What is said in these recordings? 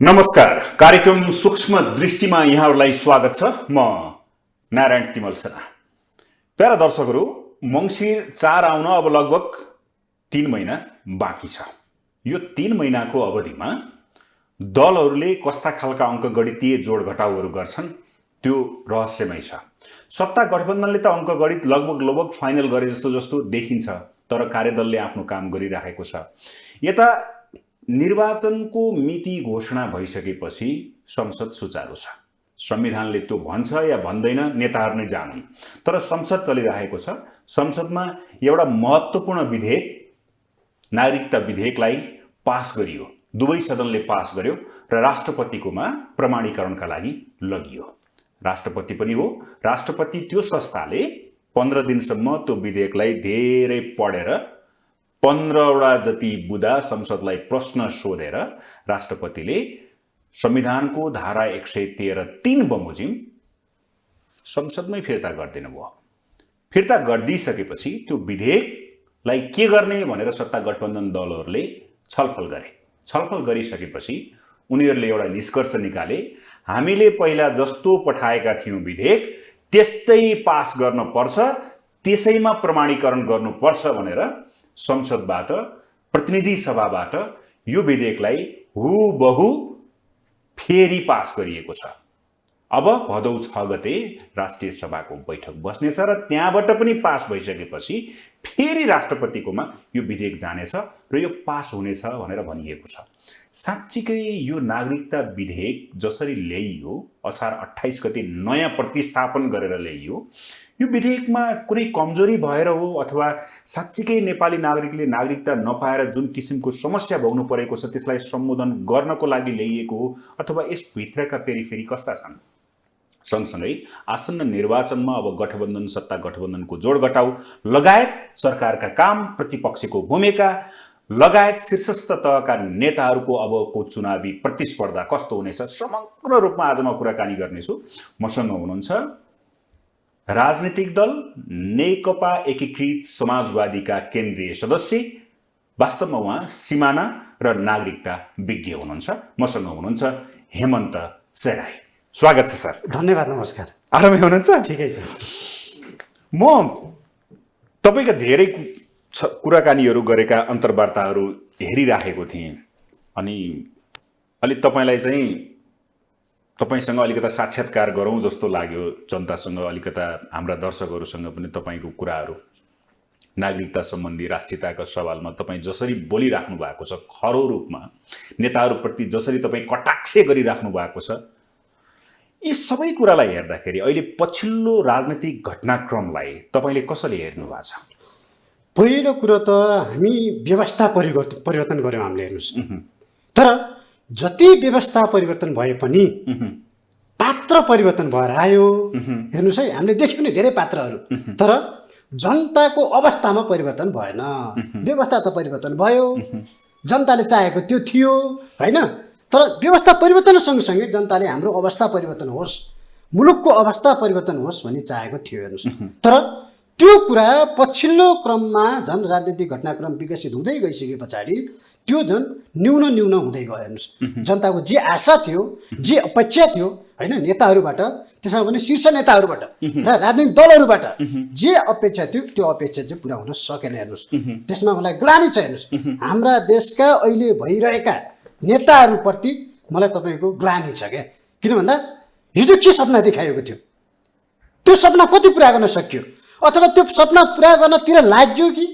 नमस्कार। कार्यक्रम सूक्ष्म दृष्टिमा यहाँहरूलाई स्वागत छ। म नारायण तिमल सेना। प्यारा दर्शकहरू, मङ्सिर 4 आउन अब लगभग 3 महिना बाँकी छ। यो 3 महिनाको अवधिमा दलहरूले कस्ता खालका अङ्कगणितीय जोड घटाउहरू गर्छन् त्यो रहस्यमय छ। सत्ता गठबन्धनले त अङ्कगणित लगभग फाइनल गरे जस्तो देखिन्छ, तर कार्यदलले आफ्नो काम गरिराखेको छ। यता निर्वाचनको मिति घोषणा भइसकेपछि संसद सुचारू छ। संविधानले त्यो भन्छ या भन्दैन नेताहरू नै जानुन्, तर संसद चलिरहेको छ। संसदमा एउटा महत्त्वपूर्ण विधेयक, नागरिकता विधेयकलाई पास गरियो। दुवै सदनले पास गर्यो र राष्ट्रपतिकोमा प्रमाणीकरणका लागि लगियो। राष्ट्रपति पनि हो। राष्ट्रपति त्यो संस्थाले 15 दिनसम्म त्यो विधेयकलाई धेरै पढेर 15वटा जति बुदा संसदलाई प्रश्न सोधेर राष्ट्रपतिले संविधानको धारा 113(3) बमोजिम संसदमै फिर्ता गरिदिनु भयो। फिर्ता गरिदिइसकेपछि त्यो विधेयकलाई के गर्ने भनेर सत्ता गठबन्धन दलहरूले छलफल गरे। छलफल गरिसकेपछि उनीहरूले एउटा निष्कर्ष निकाले, हामीले पहिला जस्तो पठाएका थियौँ विधेयक त्यस्तै पास गर्न पर्छ, त्यसैमा प्रमाणीकरण गर्नुपर्छ भनेर संसदबाट, प्रतिनिधि सभाबाट यो विधेयकलाई हुबहु फेरि पास गरिएको छ। अब भदौ 6 गते राष्ट्रिय सभाको बैठक बस्नेछ र त्यहाँबाट पनि पास भइसकेपछि फेरि राष्ट्रपतिकोमा यो विधेयक जानेछ र यो पास हुनेछ भनेर भनिएको छ। साँच्चीकै यो नागरिकता विधेयक जसरी ल्याइयो, असार 28 गते नयाँ प्रतिस्थापन गरेर ल्याइयो, यो विधेयकमा कुनै कमजोरी भएर हो अथवा साँच्चीकै नेपाली नागरिकले नागरिकता नपाएर जुन किसिमको समस्या भोग्नु परेको छ त्यसलाई सम्बोधन गर्नको लागि ल्याइएको हो अथवा यसभित्रका पेरिफेरी कस्ता छन्? सँगसँगै आसन्न निर्वाचनमा अब गठबन्धन, सत्ता गठबन्धनको जोड घटाउ लगायत सरकारका काम, प्रतिपक्षको भूमिका लगायत शीर्षस्थ तहका नेताहरूको अबको चुनावी प्रतिस्पर्धा कस्तो हुनेछ, समग्र रूपमा आज म कुराकानी गर्नेछु। मसँग हुनुहुन्छ राजनीतिक दल नेकपा एकीकृत समाजवादीका केन्द्रीय सदस्य, वास्तवमा उहाँ सिमाना र नागरिकता विज्ञ हुनुहुन्छ। मसँग हुनुहुन्छ हेमन्त सेराई। स्वागत छ सर। धन्यवाद। नमस्कार। आरामै हुनुहुन्छ? ठिकै छ। म तपाईँका धेरै कुराकानीहरू गरेका अन्तर्वार्ताहरू हेरिराखेको थिएँ अनि अलि तपाईँसँग अलिकता साक्षात्कार गरौँ जस्तो लाग्यो। जनतासँग, अलिकता हाम्रा दर्शकहरूसँग पनि तपाईँको कुराहरू, नागरिकता सम्बन्धी राष्ट्रियताका सवालमा तपाईँ जसरी बोलिराख्नु भएको छ, खरो रूपमा नेताहरूप्रति जसरी तपाईँ कटाक्ष गरिराख्नु भएको छ, यी सबै कुरालाई हेर्दाखेरि अहिले पछिल्लो राजनीतिक घटनाक्रमलाई तपाईँले कसरी हेर्नु भएको छ? पहिलो कुरो त हामी व्यवस्था परिवर्तन गऱ्यौँ हामीले, हेर्नुहोस्। तर जति व्यवस्था परिवर्तन भए पनि पात्र परिवर्तन भएर आयो। हेर्नुहोस् है, हामीले देख्यौँ नि धेरै पात्रहरू, तर जनताको अवस्थामा परिवर्तन भएन। व्यवस्था त परिवर्तन भयो, जनताले चाहेको त्यो थियो होइन, तर व्यवस्था परिवर्तन सँगसँगै जनताले हाम्रो अवस्था परिवर्तन होस्, मुलुकको अवस्था परिवर्तन होस् भन्ने चाहेको थियो। हेर्नुहोस्, तर त्यो कुरा पछिल्लो क्रममा झन् राजनीतिक घटनाक्रम विकसित हुँदै गइसके पछाडि त्यो झन् न्यून हुँदै गयो। हेर्नुहोस्, जनताको जे आशा थियो, जे अपेक्षा थियो होइन, नेताहरूबाट, त्यसमा पनि शीर्ष नेताहरूबाट र राजनीतिक दलहरूबाट जे अपेक्षा थियो त्यो अपेक्षा चाहिँ पुरा हुन सकेन। हेर्नुहोस्, त्यसमा मलाई ग्लानि छ। हेर्नुहोस्, हाम्रा देशका अहिले भइरहेका नेताहरूप्रति मलाई तपाईँको ग्लानि छ क्या। किन भन्दा हिजो के सपना देखाएको थियो, त्यो सपना कति पुरा गर्न सक्यो, अथवा त्यो सपना पुरा गर्नतिर लाग्यो कि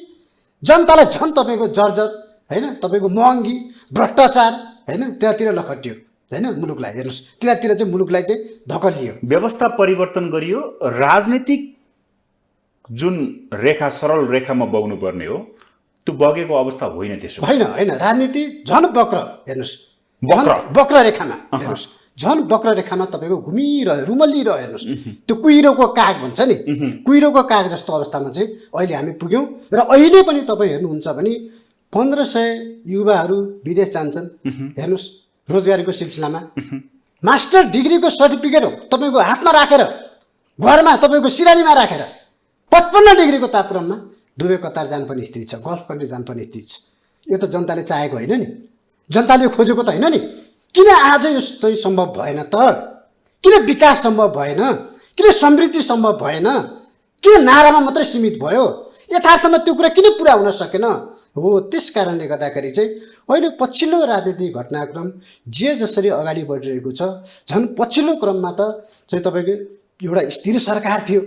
जनतालाई झन् तपाईँको जर्जर होइन, तपाईँको महँगी, भ्रष्टाचार होइन, त्यहाँतिर लखटियो होइन मुलुकलाई। हेर्नुहोस्, त्यहाँतिर चाहिँ मुलुकलाई चाहिँ धकलियो। व्यवस्था परिवर्तन गरियो, राजनीतिक जुन रेखा, सरल रेखामा बग्नु पर्ने हो त्यो बगेको अवस्था होइन। त्यसो होइन, राजनीति झन् वक्र, हेर्नुहोस्, वक्र रेखामा, हेर्नुहोस्, झन् वक्र रेखामा तपाईँको घुमिरह्यो, रुमल्लिरह्यो। हेर्नुहोस्, त्यो कुहिरोको काग भन्छ नि, कुहिरोको काग जस्तो अवस्थामा चाहिँ अहिले हामी पुग्यौँ। र अहिले पनि तपाईँ हेर्नुहुन्छ भने 1500 युवाहरू विदेश जान्छन्। हेर्नुहोस्, रोजगारीको सिलसिलामा मास्टर डिग्रीको सर्टिफिकेट तपाईँको हातमा राखेर, घरमा तपाईँको सिरानीमा राखेर 55 डिग्रीको तापक्रममा दुबई कतार जानुपर्ने स्थिति छ, गल्फ कन्ट्री जानुपर्ने स्थिति छ। यो त जनताले चाहेको होइन नि, जनताले खोजेको त होइन नि। किन आज यो चाहिँ सम्भव भएन त? किन विकास सम्भव भएन? किन समृद्धि सम्भव भएन? किन नारामा मात्रै सीमित भयो? यथार्थमा त्यो कुरा किन पुरा हुन सकेन? हो, त्यस कारणले गर्दाखेरि चाहिँ अहिले पछिल्लो राजनीतिक घटनाक्रम जे जसरी अगाडि बढिरहेको छ, झन् पछिल्लो क्रममा त चाहिँ तपाईँको एउटा स्थिर सरकार थियो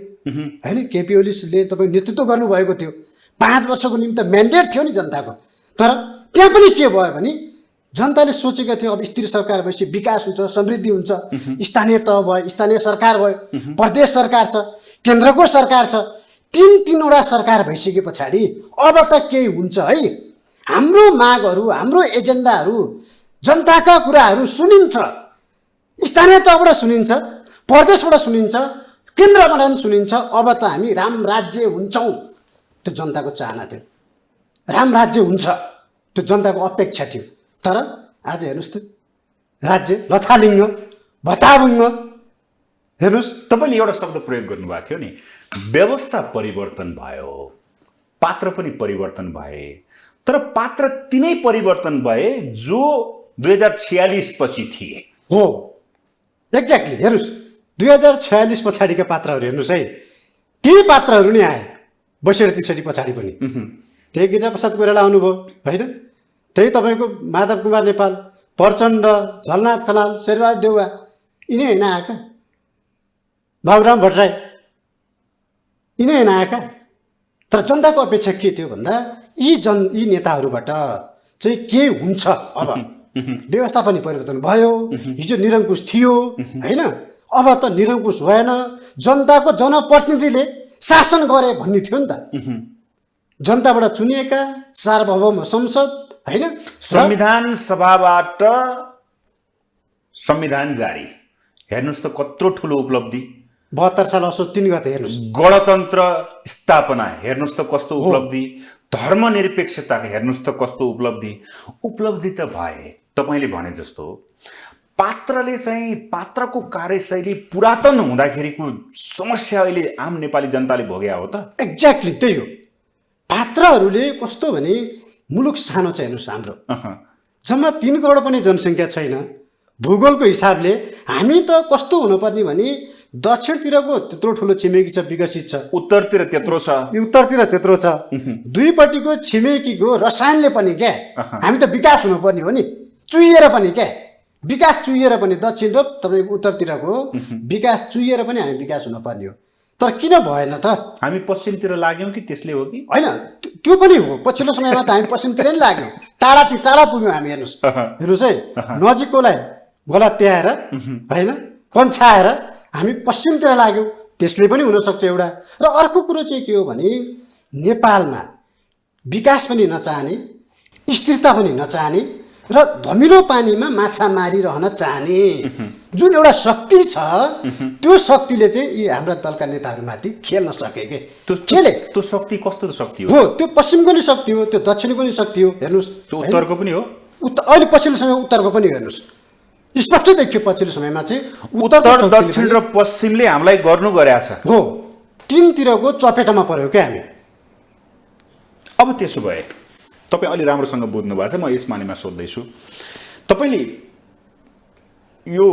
होइन, केपी ओलीले तपाईँको नेतृत्व गर्नुभएको थियो, 5 वर्षको निम्ति म्यान्डेट थियो नि जनताको। तर त्यहाँ पनि के भयो भने जनताले सोचेका थियो अब स्थिर सरकार भएपछि विकास हुन्छ, समृद्धि हुन्छ, स्थानीय तह भयो, स्थानीय सरकार भयो, प्रदेश सरकार छ, केन्द्रको सरकार छ, तीनवटा सरकार भइसके पछाडि अब त केही हुन्छ है, हाम्रो मागहरू, हाम्रो एजेन्डाहरू, जनताका कुराहरू सुनिन्छ, स्थानीय तहबाट सुनिन्छ, प्रदेशबाट सुनिन्छ, केन्द्रबाट पनि सुनिन्छ। अब त हामी राम राज्य हुन्छौँ, त्यो जनताको चाहना थियो। राम राज्य हुन्छ, त्यो जनताको अपेक्षा थियो। तर आज हेर्नुहोस् त, राज्य लथालिङ्ग, भताभुङ्ग। हेर्नुहोस्, तपाईँले एउटा शब्द प्रयोग गर्नुभएको थियो नि, व्यवस्था परिवर्तन भयो, पात्र पनि परिवर्तन भए, तर पात्र तिनै परिवर्तन भए जो 2046 पछि थिए। हो, एक्ज्याक्टली। हेर्नुहोस्, 2046 पछाडिका पात्रहरू हेर्नुहोस् है, ती पात्रहरू नै आए 62-63 पछाडि पनि। त्यही गिरिजाप्रसाद कोइराला आउनुभयो होइन, त्यही तपाईँको माधव कुमार नेपाल, प्रचण्ड, झलनाथ खनाल, शेरबहादुर देउवा, यिनै होइन आएका? बाबुराम भट्टराई यिनै होइन आएका? तर जनताको अपेक्षा के थियो भन्दा यी नेताहरूबाट चाहिँ के हुन्छ। अब व्यवस्था पनि परिवर्तन भयो, हिजो निरङ्कुश थियो होइन, अब त निरङ्कुश भएन, जनताको जनप्रतिनिधिले शासन गरे भन्ने थियो नि त। जनताबाट चुनिएका सार्वभौम संसद होइन, संविधान सभाबाट संविधान जारी, हेर्नुहोस् त कत्रो ठुलो उपलब्धि। 72 साल असोज 3 गते हेर्नुहोस्, गणतन्त्र स्थापना, हेर्नुहोस् त कस्तो उपलब्धि। धर्मनिरपेक्षता, हेर्नुहोस् त कस्तो उपलब्धि। उपलब्धि त भए, तपाईँले भने जस्तो पात्रले चाहिँ पात्रको कार्यशैली पुरातन हुँदाखेरिको समस्या अहिले आम नेपाली जनताले भोग्या हो त। एक्ज्याक्टली त्यही हो। पात्रहरूले कस्तो भने मुलुक सानो छ हेर्नुहोस्, हाम्रो जम्मा 3 करोड पनि जनसङ्ख्या छैन। भूगोलको हिसाबले हामी त कस्तो हुनुपर्ने भने दक्षिणतिरको त्यत्रो ठुलो छिमेकी छ, विकसित छ, उत्तरतिर त्यत्रो छ, उत्तरतिर त्यत्रो छ, दुईपट्टिको छिमेकीको रसायनले पनि क्या हामी त विकास हुनुपर्ने हो नि, चुहिएर पनि क्या विकास, चुहिएर पनि दक्षिण र तपाईँको उत्तरतिरको विकास चुहिएर पनि हामी विकास हुनुपर्ने हो। तर किन भएन त? हामी पश्चिमतिर लाग्यौँ कि त्यसले हो कि होइन? त्यो पनि हो, पछिल्लो समयमा त हामी पश्चिमतिर नै लाग्यौँ, टाढा पुग्यौँ हामी। हेर्नुहोस् है, नजिककोलाई गलत्याएर होइन, पन्छाएर हामी पश्चिमतिर लाग्यौँ, त्यसले पनि हुनसक्छ एउटा। र अर्को कुरो चाहिँ के हो भने नेपालमा विकास पनि नचाहने, स्थिरता पनि नचाहने र धमिलो पानीमा माछा मारिरहन चाहने जुन एउटा शक्ति छ, त्यो शक्तिले चाहिँ यी हाम्रा दलका नेताहरूमाथि खेल्न सके के। त्यो शक्ति कस्तो शक्ति हो? त्यो पश्चिमको नि शक्ति हो, त्यो दक्षिणको नि शक्ति हो। हेर्नुहोस्, त्यो उत्तरको पनि हो। अहिले पछिल्लो समय उत्तरको पनि हेर्नुहोस्, स्पष्ट देखियो। पछिल्लो समयमा चाहिँ उत्तर, दक्षिण र पश्चिमले हामीलाई गर्नु गरेछ हो, तीनतिरको चपेटामा पर्यो क्या हामी। अब त्यसो भए तपाईँ अलि राम्रोसँग बुझ्नु भएको छ, म यस मानेमा सोध्दैछु। तपाईँले यो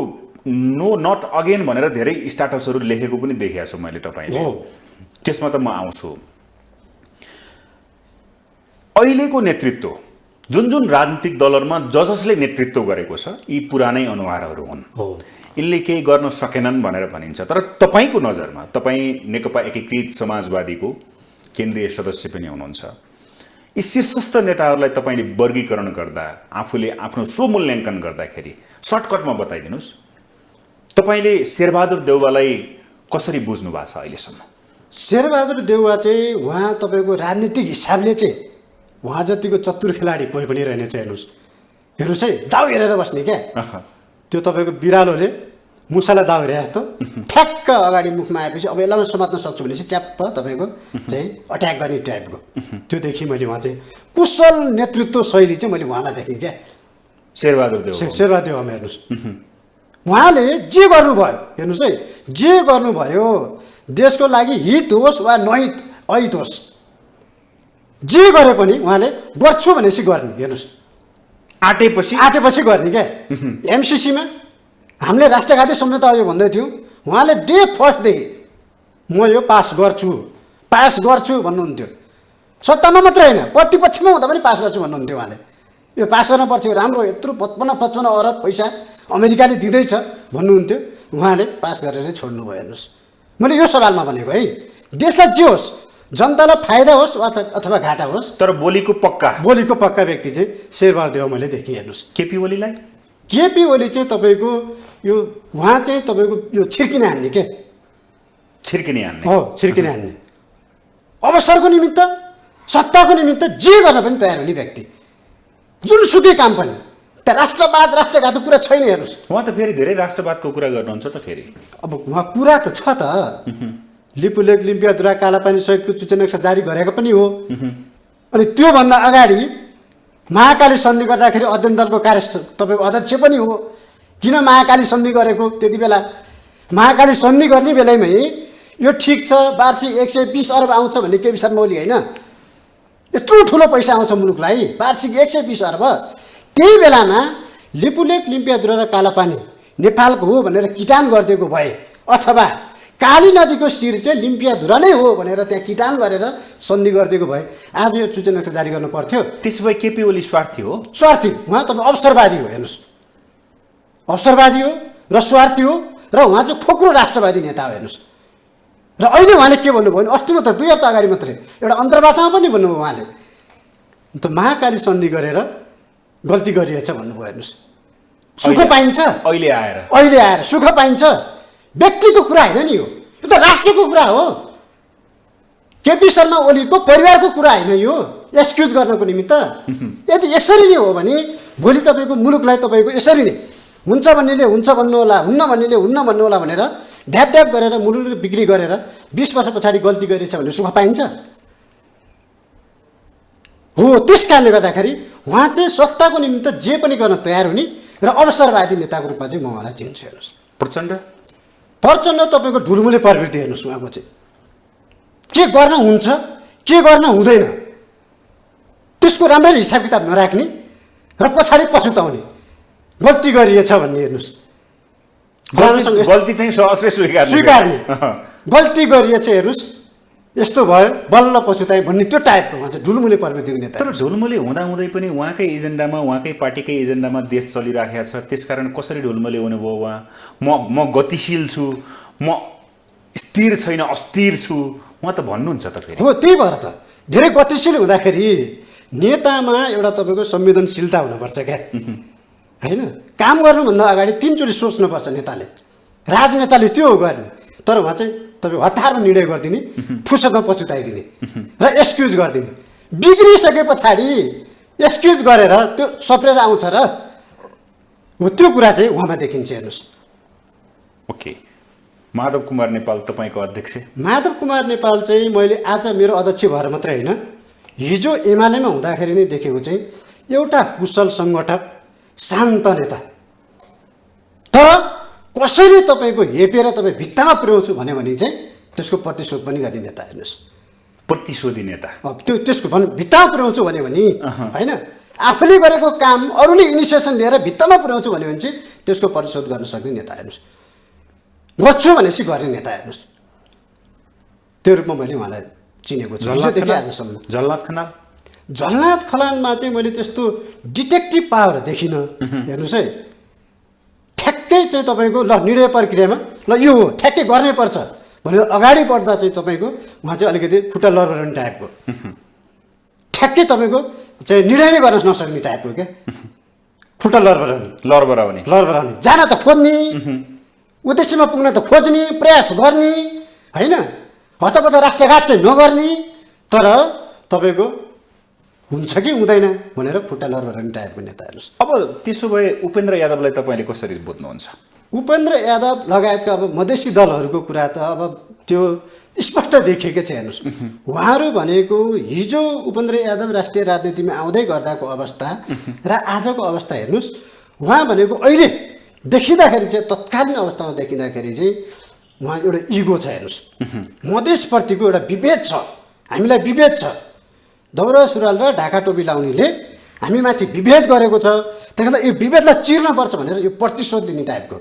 नो नट अगेन भनेर धेरै स्ट्याटसहरू लेखेको पनि देखेको छु मैले तपाईँले, त्यसमा त म आउँछु। अहिलेको नेतृत्व जुन राजनीतिक दलहरूमा जसले नेतृत्व गरेको छ, यी पुरानै अनुहारहरू हुन्, यिनले केही गर्न सकेनन् भनेर भनिन्छ। तर तपाईँको नजरमा, तपाईँ नेकपा एकीकृत समाजवादीको केन्द्रीय सदस्य पनि हुनुहुन्छ, यी शीर्षस्थ नेताहरूलाई तपाईँले वर्गीकरण गर्दा, आफूले आफ्नो स्वमूल्याङ्कन गर्दाखेरि सर्टकटमा बताइदिनुहोस्, तपाईँले शेरबहादुर देउवालाई कसरी बुझ्नु भएको छ अहिलेसम्म? शेरबहादुर देउवा चाहिँ उहाँ तपाईँको राजनीतिक हिसाबले चाहिँ उहाँ जतिको चतुर खेलाडी कोही पनि रहेनछ। हेर्नुहोस् है, दाउ हेरेर बस्ने क्या। त्यो तपाईँको बिरालोले मुसालाई दाउ हेरे जस्तो ठ्याक्क अगाडि मुखमा आएपछि अब यसलाई समात्न सक्छु भनेपछि च्याप्प तपाईँको चाहिँ अट्याक गर्ने टाइपको त्यो देखेँ मैले। उहाँ चाहिँ कुशल नेतृत्व शैली चाहिँ मैले उहाँमा देखेँ क्या, शेरबहादुर देउवामा। हेर्नुहोस्, उहाँले जे गर्नुभयो, हेर्नुहोस् है, जे गर्नुभयो देशको लागि हित होस् वा नहित अहित होस्, जे गरे पनि उहाँले गर्छु भनेपछि गर्ने। हेर्नुहोस्, आटेपछि गर्ने क्या एमसिसीमा हामीले राष्ट्रघाती सम्झौता यो भन्दै थियौँ उहाँले डे फर्स्टदेखि म यो पास गर्छु भन्नुहुन्थ्यो सत्तामा मात्रै होइन प्रतिपक्षमा हुँदा पनि पास गर्छु भन्नुहुन्थ्यो उहाँले यो पास गर्न पर्थ्यो राम्रो यत्रो 55 अरब पैसा अमेरिकाले दिँदैछ भन्नुहुन्थ्यो उहाँले पास गरेर छोड्नुभयो हेर्नुहोस् मैले यो सवालमा भनेको है देशलाई जे होस् जनतालाई फाइदा होस् अथवा घाटा होस् तर बोलीको पक्का व्यक्ति चाहिँ शेरबहादुर देउवा मैले देखेँ हेर्नुहोस् केपी ओलीलाई केपी ओली चाहिँ तपाईँको यो उहाँ चाहिँ तपाईँको यो छिर्किने हान्ने के छिर्किने हान्ने हो छिर्किने हान्ने अवसरको निमित्त सत्ताको निमित्त जे गर्न पनि तयार हुने व्यक्ति जुनसुकै काम पनि त्यहाँ राष्ट्रवाद राष्ट्रघातको कुरा छैन हेर्नुहोस् उहाँ त फेरि धेरै राष्ट्रवादको कुरा गर्नुहुन्छ त फेरि अब उहाँ कुरा त छ त लिपुलेक लिम्पियाधुरा कालापानी सहितको सूचना नक्सा जारी गरेको पनि हो अनि त्योभन्दा अगाडि महाकाली सन्धि गर्दाखेरि अध्ययन दलको कार्य तपाईँको अध्यक्ष पनि हो किन महाकाली सन्धि गरेको त्यति बेला महाकाली सन्धि गर्ने बेलामै यो ठिक छ वार्षिक 120 अरब आउँछ भन्ने केपी शर्मा ओली होइन यत्रो ठुलो पैसा आउँछ मुलुकलाई वार्षिक 120 अरब त्यही बेलामा लिपुलेक लिम्पियाधुरा र कालापानी नेपालको हो भनेर किटान गरिदिएको भए अथवा काली नदीको शिर चाहिँ लिम्पियाधुरा नै हो भनेर त्यहाँ किटान गरेर सन्धि गरिदिएको भए आज यो सूचना नक्सा जारी गर्नु पर्थ्यो त्यसो भए केपी ओली स्वार्थी हो उहाँ त अवसरवादी हो हेर्नुहोस् अवसरवादी हो र स्वार्थी हो र उहाँ चाहिँ खोक्रो राष्ट्रवादी नेता हो हेर्नुहोस् र अहिले उहाँले के भन्नुभयो भने अस्ति मात्र 2 हप्ता अगाडि मात्रै एउटा अन्तर्वार्तामा पनि भन्नुभयो उहाँले त महाकाली सन्धि गरेर गल्ती गरिएछ भन्नुभयो हेर्नुहोस् सुख पाइन्छ अहिले आएर सुख पाइन्छ व्यक्तिको कुरा होइन नि यो त राष्ट्रको कुरा हो केपी शर्मा ओलीको परिवारको कुरा होइन यो एक्सक्युज गर्नको निमित्त यदि यसरी नै हो भने भोलि तपाईँको मुलुकलाई तपाईँको यसरी नै हुन्छ भन्नेले हुन्छ भन्नु होला हुन्न भन्नेले हुन्न भन्नु होला भनेर ढ्याप गरेर मुलुक बिक्री गरेर 20 वर्ष पछाडि गल्ती गरेछ भने सुख पाइन्छ हो त्यस कारणले गर्दाखेरि उहाँ चाहिँ सत्ताको निमित्त जे पनि गर्न तयार हुने र अवसरवादी नेताको रूपमा चाहिँ म उहाँलाई चिन्छु हेर्नुहोस् प्रचण्ड तपाईँको ढुलमुले प्रवृत्ति हेर्नुहोस् उहाँको चाहिँ के गर्न हुन्छ के गर्न हुँदैन त्यसको राम्ररी हिसाब किताब नराख्ने र पछाडि पछुताउने गल्ती गरिएछ भन्ने हेर्नुहोस् गल्ती चाहिँ सहजै स्वीकार्ने गल्ती गरिएछ हेर्नुहोस् यस्तो भयो बल्ल पछुताए भन्ने त्यो टाइपको उहाँ चाहिँ ढुलमुले प्रवृत्तिको नेता तर ढुलमुले हुँदाहुँदै पनि उहाँकै एजेन्डामा उहाँकै पार्टीकै एजेन्डामा देश चलिराखेको छ त्यसकारण कसरी ढुलमुले हुनुभयो उहाँ म गतिशील छु म स्थिर छैन अस्थिर छु उहाँ त भन्नुहुन्छ त फेरि हो त्यही भएर त धेरै गतिशील हुँदाखेरि नेतामा एउटा तपाईँको संवेदनशीलता हुनुपर्छ क्या होइन काम गर्नुभन्दा अगाडि 3 चोटि सोच्नुपर्छ नेताले राजनेताले त्यो हो गर्ने तर उहाँ चाहिँ तपाईँ हतारमा निर्णय गरिदिने फुर्सदमा पछुताइदिने र एक्सक्युज गरिदिने बिग्रिसके पछाडि एक्सक्युज गरेर त्यो सप्रेर आउँछ र हो त्यो कुरा चाहिँ उहाँमा देखिन्छ हेर्नुहोस् ओके माधव कुमार नेपाल तपाईँको अध्यक्ष माधव कुमार नेपाल चाहिँ मैले आज मेरो अध्यक्ष भएर मात्रै होइन हिजो एमालेमा हुँदाखेरि नै देखेको चाहिँ एउटा कुशल सङ्गठक शान्त नेता तर कसरी तपाईँको हेपेर तपाईँ भित्तामा पुर्याउँछु भन्यो भने चाहिँ त्यसको प्रतिशोध पनि गर्ने नेता हेर्नुहोस् प्रतिशोधी नेता त्यो त्यसको भित्तामा पुर्याउँछु भन्यो भने होइन आफूले गरेको काम अरूले इनिसिएसन लिएर भित्तामा पुर्याउँछु भन्यो भने चाहिँ त्यसको प्रतिशोध गर्न सक्ने नेता हेर्नुहोस् गर्छु भनेपछि गर्ने नेता हेर्नुहोस् त्यो रूपमा मैले उहाँलाई चिनेको छु हिजोदेखि आजसम्म झलनाथ खनालमा चाहिँ मैले त्यस्तो डिटेक्टिभ पावर देखिनँ हेर्नुहोस् है ठ्याक्कै चाहिँ तपाईँको ल निर्णय प्रक्रियामा ल यो हो ठ्याक्कै गर्नै पर्छ भनेर अगाडि बढ्दा चाहिँ तपाईँको उहाँ चाहिँ अलिकति खुट्टा लरबराउने टाइपको ठ्याक्कै तपाईँको चाहिँ निर्णय नै गर्न नसक्ने टाइपको क्या खुट्टा लरबराउने जान त खोज्ने उद्देश्यमा पुग्न त खोज्ने प्रयास गर्ने होइन हतपत राष्ट्रघात चाहिँ नगर्ने तर तपाईँको हुन्छ कि हुँदैन भनेर खुट्टा लरबराउने टाइपको नेता हेर्नुहोस् अब त्यसो भए उपेन्द्र यादवलाई तपाईँले कसरी बुझ्नुहुन्छ उपेन्द्र यादव लगायतका अब मधेसी दलहरूको कुरा त अब त्यो स्पष्ट देखिएकै छ हेर्नुहोस् उहाँहरू भनेको हिजो उपेन्द्र यादव राष्ट्रिय राजनीतिमा आउँदै गर्दाको अवस्था र आजको अवस्था हेर्नुहोस् उहाँ भनेको अहिले देखिँदाखेरि चाहिँ तत्कालीन अवस्थामा देखिँदाखेरि चाहिँ उहाँ एउटा इगो छ हेर्नुहोस् मधेसप्रतिको एउटा विभेद छ हामीलाई विभेद छ दौरा सुरुवाल र ढाका टोपी लाउनेले हामी माथि विभेद गरेको छ, त्यही कारण यो विभेदलाई चिर्नुपर्छ भनेर यो प्रतिशोध लिने टाइपको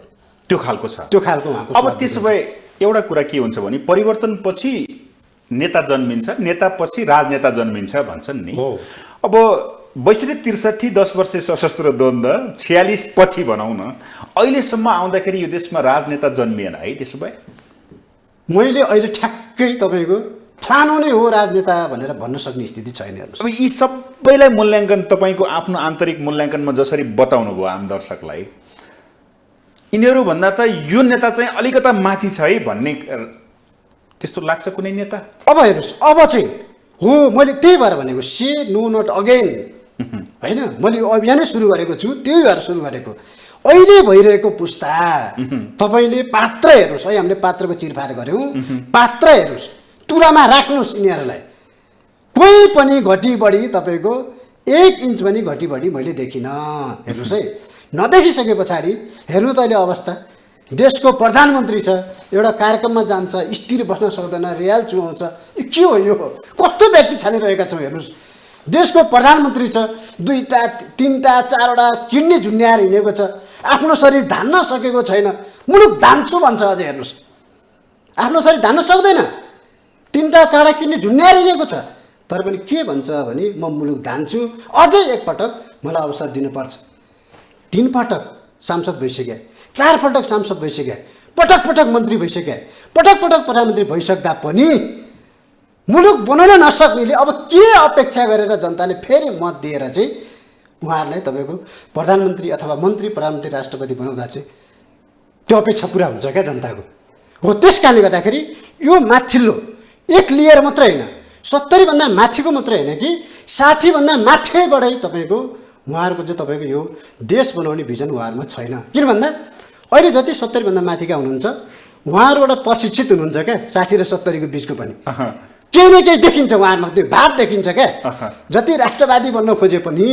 त्यो खालको छ। त्यो खालको उहाँको अब स्वाद त्यसो देखिन्छ। भए एउटा कुरा के हुन्छ भने परिवर्तनपछि नेता जन्मिन्छ, नेतापछि राजनेता जन्मिन्छ भन्छन् नि। हो। अब 62-63 10 वर्ष सशस्त्र द्वन्द्व 46 पछि भनौँ न, अहिलेसम्म आउँदाखेरि यो देशमा राजनेता जन्मिएन है। त्यसो भए मैले अहिले ठ्याक्कै तपाईँको फलानु नै हो राजनेता भनेर भन्न सक्ने स्थिति छैन। हेर्नुहोस्, अब यी सबैलाई मूल्याङ्कन तपाईँको आफ्नो आन्तरिक मूल्याङ्कनमा जसरी बताउनु भयो आम दर्शकलाई, यिनीहरूभन्दा त यो नेता चाहिँ अलिकता माथि छ है भन्ने त्यस्तो लाग्छ कुनै नेता? अब हेर्नुहोस्, अब चाहिँ हो मैले त्यही भएर भनेको से नो नट अगेन होइन, मैले यो अभियानै सुरु गरेको छु, त्यही भएर सुरु गरेको। अहिले भइरहेको पुस्ता तपाईँले पात्र हेर्नुहोस् है, हामीले पात्रको चिरफार गऱ्यौँ, पात्र हेर्नुहोस्, तुलामा राख्नुहोस् यिनीहरूलाई। कोही पनि घटी बढी तपाईँको 1 इन्च पनि घटी बढी मैले देखिनँ। हेर्नुहोस् है, नदेखिसके पछाडि हेर्नु त अहिले अवस्था, देशको प्रधानमन्त्री छ, एउटा कार्यक्रममा जान्छ, स्थिर बस्न सक्दैन, रियाल चुहाउँछ, यो के हो? यो कस्तो व्यक्ति छानिरहेका छौँ। हेर्नुहोस्, देशको प्रधानमन्त्री छ, 2टा 3टा 4वटा किड्नी झुन्ड्याएर हिँडेको छ, आफ्नो शरीर धान्न सकेको छैन, मुलुक धान्छु भन्छ। अझै हेर्नुहोस्, आफ्नो शरीर धान्न सक्दैन, 3टा 4वटा किड्नी झुन्ड्याएर हिँडेको छ, तर पनि के भन्छ भने म मुलुक धान्छु, अझै एकपटक मलाई अवसर दिनुपर्छ। 3 पटक सांसद भइसके, 4 पटक सांसद भइसके, पटक पटक मन्त्री भइसके, पटक पटक प्रधानमन्त्री भइसक्दा पनि मुलुक बनाउन नसक्नेले अब के अपेक्षा गरेर जनताले फेरि मत दिएर चाहिँ उहाँहरूलाई तपाईँको प्रधानमन्त्री अथवा मन्त्री प्रधानमन्त्री राष्ट्रपति बनाउँदा चाहिँ त्यो अपेक्षा पुरा हुन्छ क्या जनताको? हो, त्यस कारणले गर्दाखेरि यो माथिल्लो एक लेयर मात्रै होइन, 70 भन्दा माथिको मात्रै होइन कि 60 भन्दा माथिबाटै तपाईँको उहाँहरूको चाहिँ तपाईँको यो देश बनाउने भिजन उहाँहरूमा छैन। किन भन्दा अहिले जति 70 भन्दा माथिका हुनुहुन्छ उहाँहरू एउटा प्रशिक्षित हुनुहुन्छ क्या, 60 र 70 को बिचको पनि केही न केही देखिन्छ उहाँहरूमा, त्यो भाव देखिन्छ क्या। जति राष्ट्रवादी बन्न खोजे पनि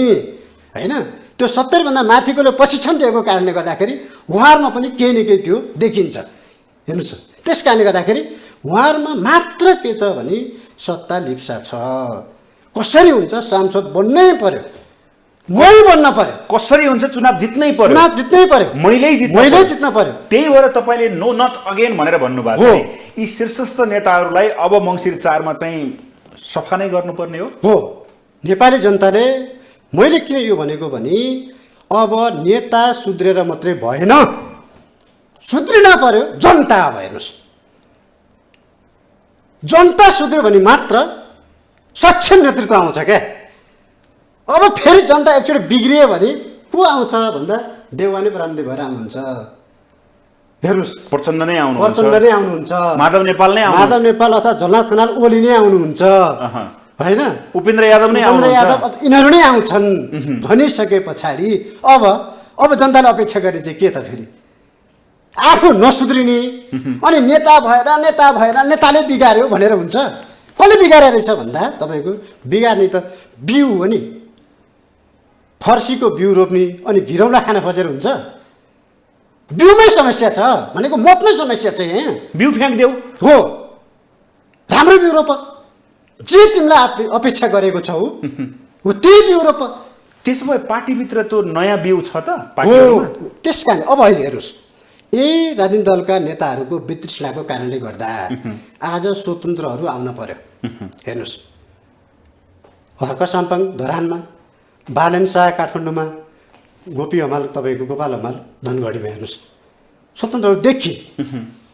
होइन, त्यो 70 भन्दा माथिकोले प्रशिक्षण दिएको कारणले गर्दाखेरि उहाँहरूमा पनि केही न केही त्यो देखिन्छ। हेर्नुहोस्, त्यस कारणले गर्दाखेरि उहाँहरूमा मात्र के छ भने सत्ता लिप्सा छ। कसरी हुन्छ? सांसद बन्नै पर्यो, मै बन्न पर्यो, कसरी हुन्छ? चुनाव जित्नै पर्यो, चुनाव जित्नै पर्यो, मैले जित्न पर्यो। त्यही भएर तपाईँले नो नट अगेन भनेर भन्नुभएको छ। यी शीर्षस्थ नेताहरूलाई अब मङ्सिर 4 मा चाहिँ सफा नै गर्नुपर्ने हो। नेपाली जनताले, मैले किन यो भनेको भने अब नेता सुध्रेर मात्रै भएन, सुध्रिन पर्यो जनता। अब हेर्नुहोस्, जनता सुध्रियो भने मात्र सक्षम नेतृत्व आउँछ क्या। अब फेरि जनता एकचोटि बिग्रियो भने को आउँछ भन्दा देवानी प्रधानमन्त्री भएर आउनुहुन्छ। हेर्नुहोस्, प्रचण्ड नै आउनुहुन्छ, माधव नेपाल अथवा झलनाथ खनाल ओली नै आउनुहुन्छ होइन, उपेन्द्र यादव यिनीहरू नै आउँछन् भनिसके पछाडि अब जनताले अपेक्षा गरे चाहिँ के त? फेरि आफू नसुध्रिने अनि नेता भएर नेताले बिगार्यो भनेर हुन्छ? कसले बिगारेर रहेछ भन्दा तपाईँको बिगार्ने त बिउ हो नि, फर्सीको बिउ रोप्ने अनि घिरौँला खान खोजेर हुन्छ? बिउमै समस्या छ भनेको, मतमै समस्या छ। यहाँ बिउ फ्याँक्देऊ, हो राम्रो बिउ रोप, जे तिमीलाई अपेक्षा गरेको छौ हो त्यही बिउ रोप। त्यसो भए पार्टीभित्र त्यो नयाँ बिउ छ त? त्यस कारण अब अहिले हेर्नुहोस्, यही राजनीतिक दलका नेताहरूको वितृष्णाको कारणले गर्दा आज स्वतन्त्रहरू आउन पर्यो। हेर्नुहोस्, हर्क साम्पाङ धरानमा, बालन शाह काठमाडौँमा, गोपी हमाल तपाईँको गोपाल हमाल धनगढीमा। हेर्नुहोस्, स्वतन्त्रहरू देखि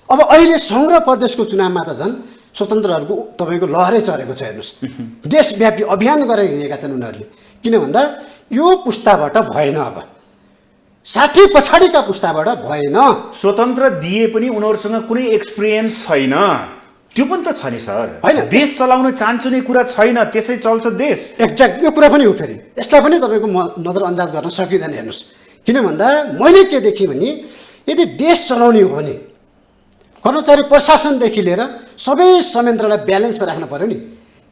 अब अहिले सङ्घ र प्रदेशको चुनावमा त झन् स्वतन्त्रहरूको तपाईँको लहरै चढेको छ। हेर्नुहोस्, देशव्यापी अभियान गरेर हिँडेका छन् उनीहरूले। किन भन्दा यो पुस्ताबाट भएन, अब 60 पछाडिका पुस्ताबाट भएन। स्वतन्त्र दिए पनि उनीहरूसँग कुनै एक्सपिरियन्स छैन, त्यो पनि त छ नि सर। होइन, देश चलाउन चाहन्छु नै कुरा छैन, त्यसै चल्छ देश। एक्ज्याक्ट यो कुरा पनि हो। फेरि यसलाई पनि तपाईँको नजरअन्दाज गर्न सकिँदैन। हेर्नुहोस्, किन भन्दा मैले के देखेँ भने यदि देश चलाउने हो भने कर्मचारी प्रशासनदेखि लिएर सबै संयन्त्रलाई ब्यालेन्समा राख्नु पर्यो नि।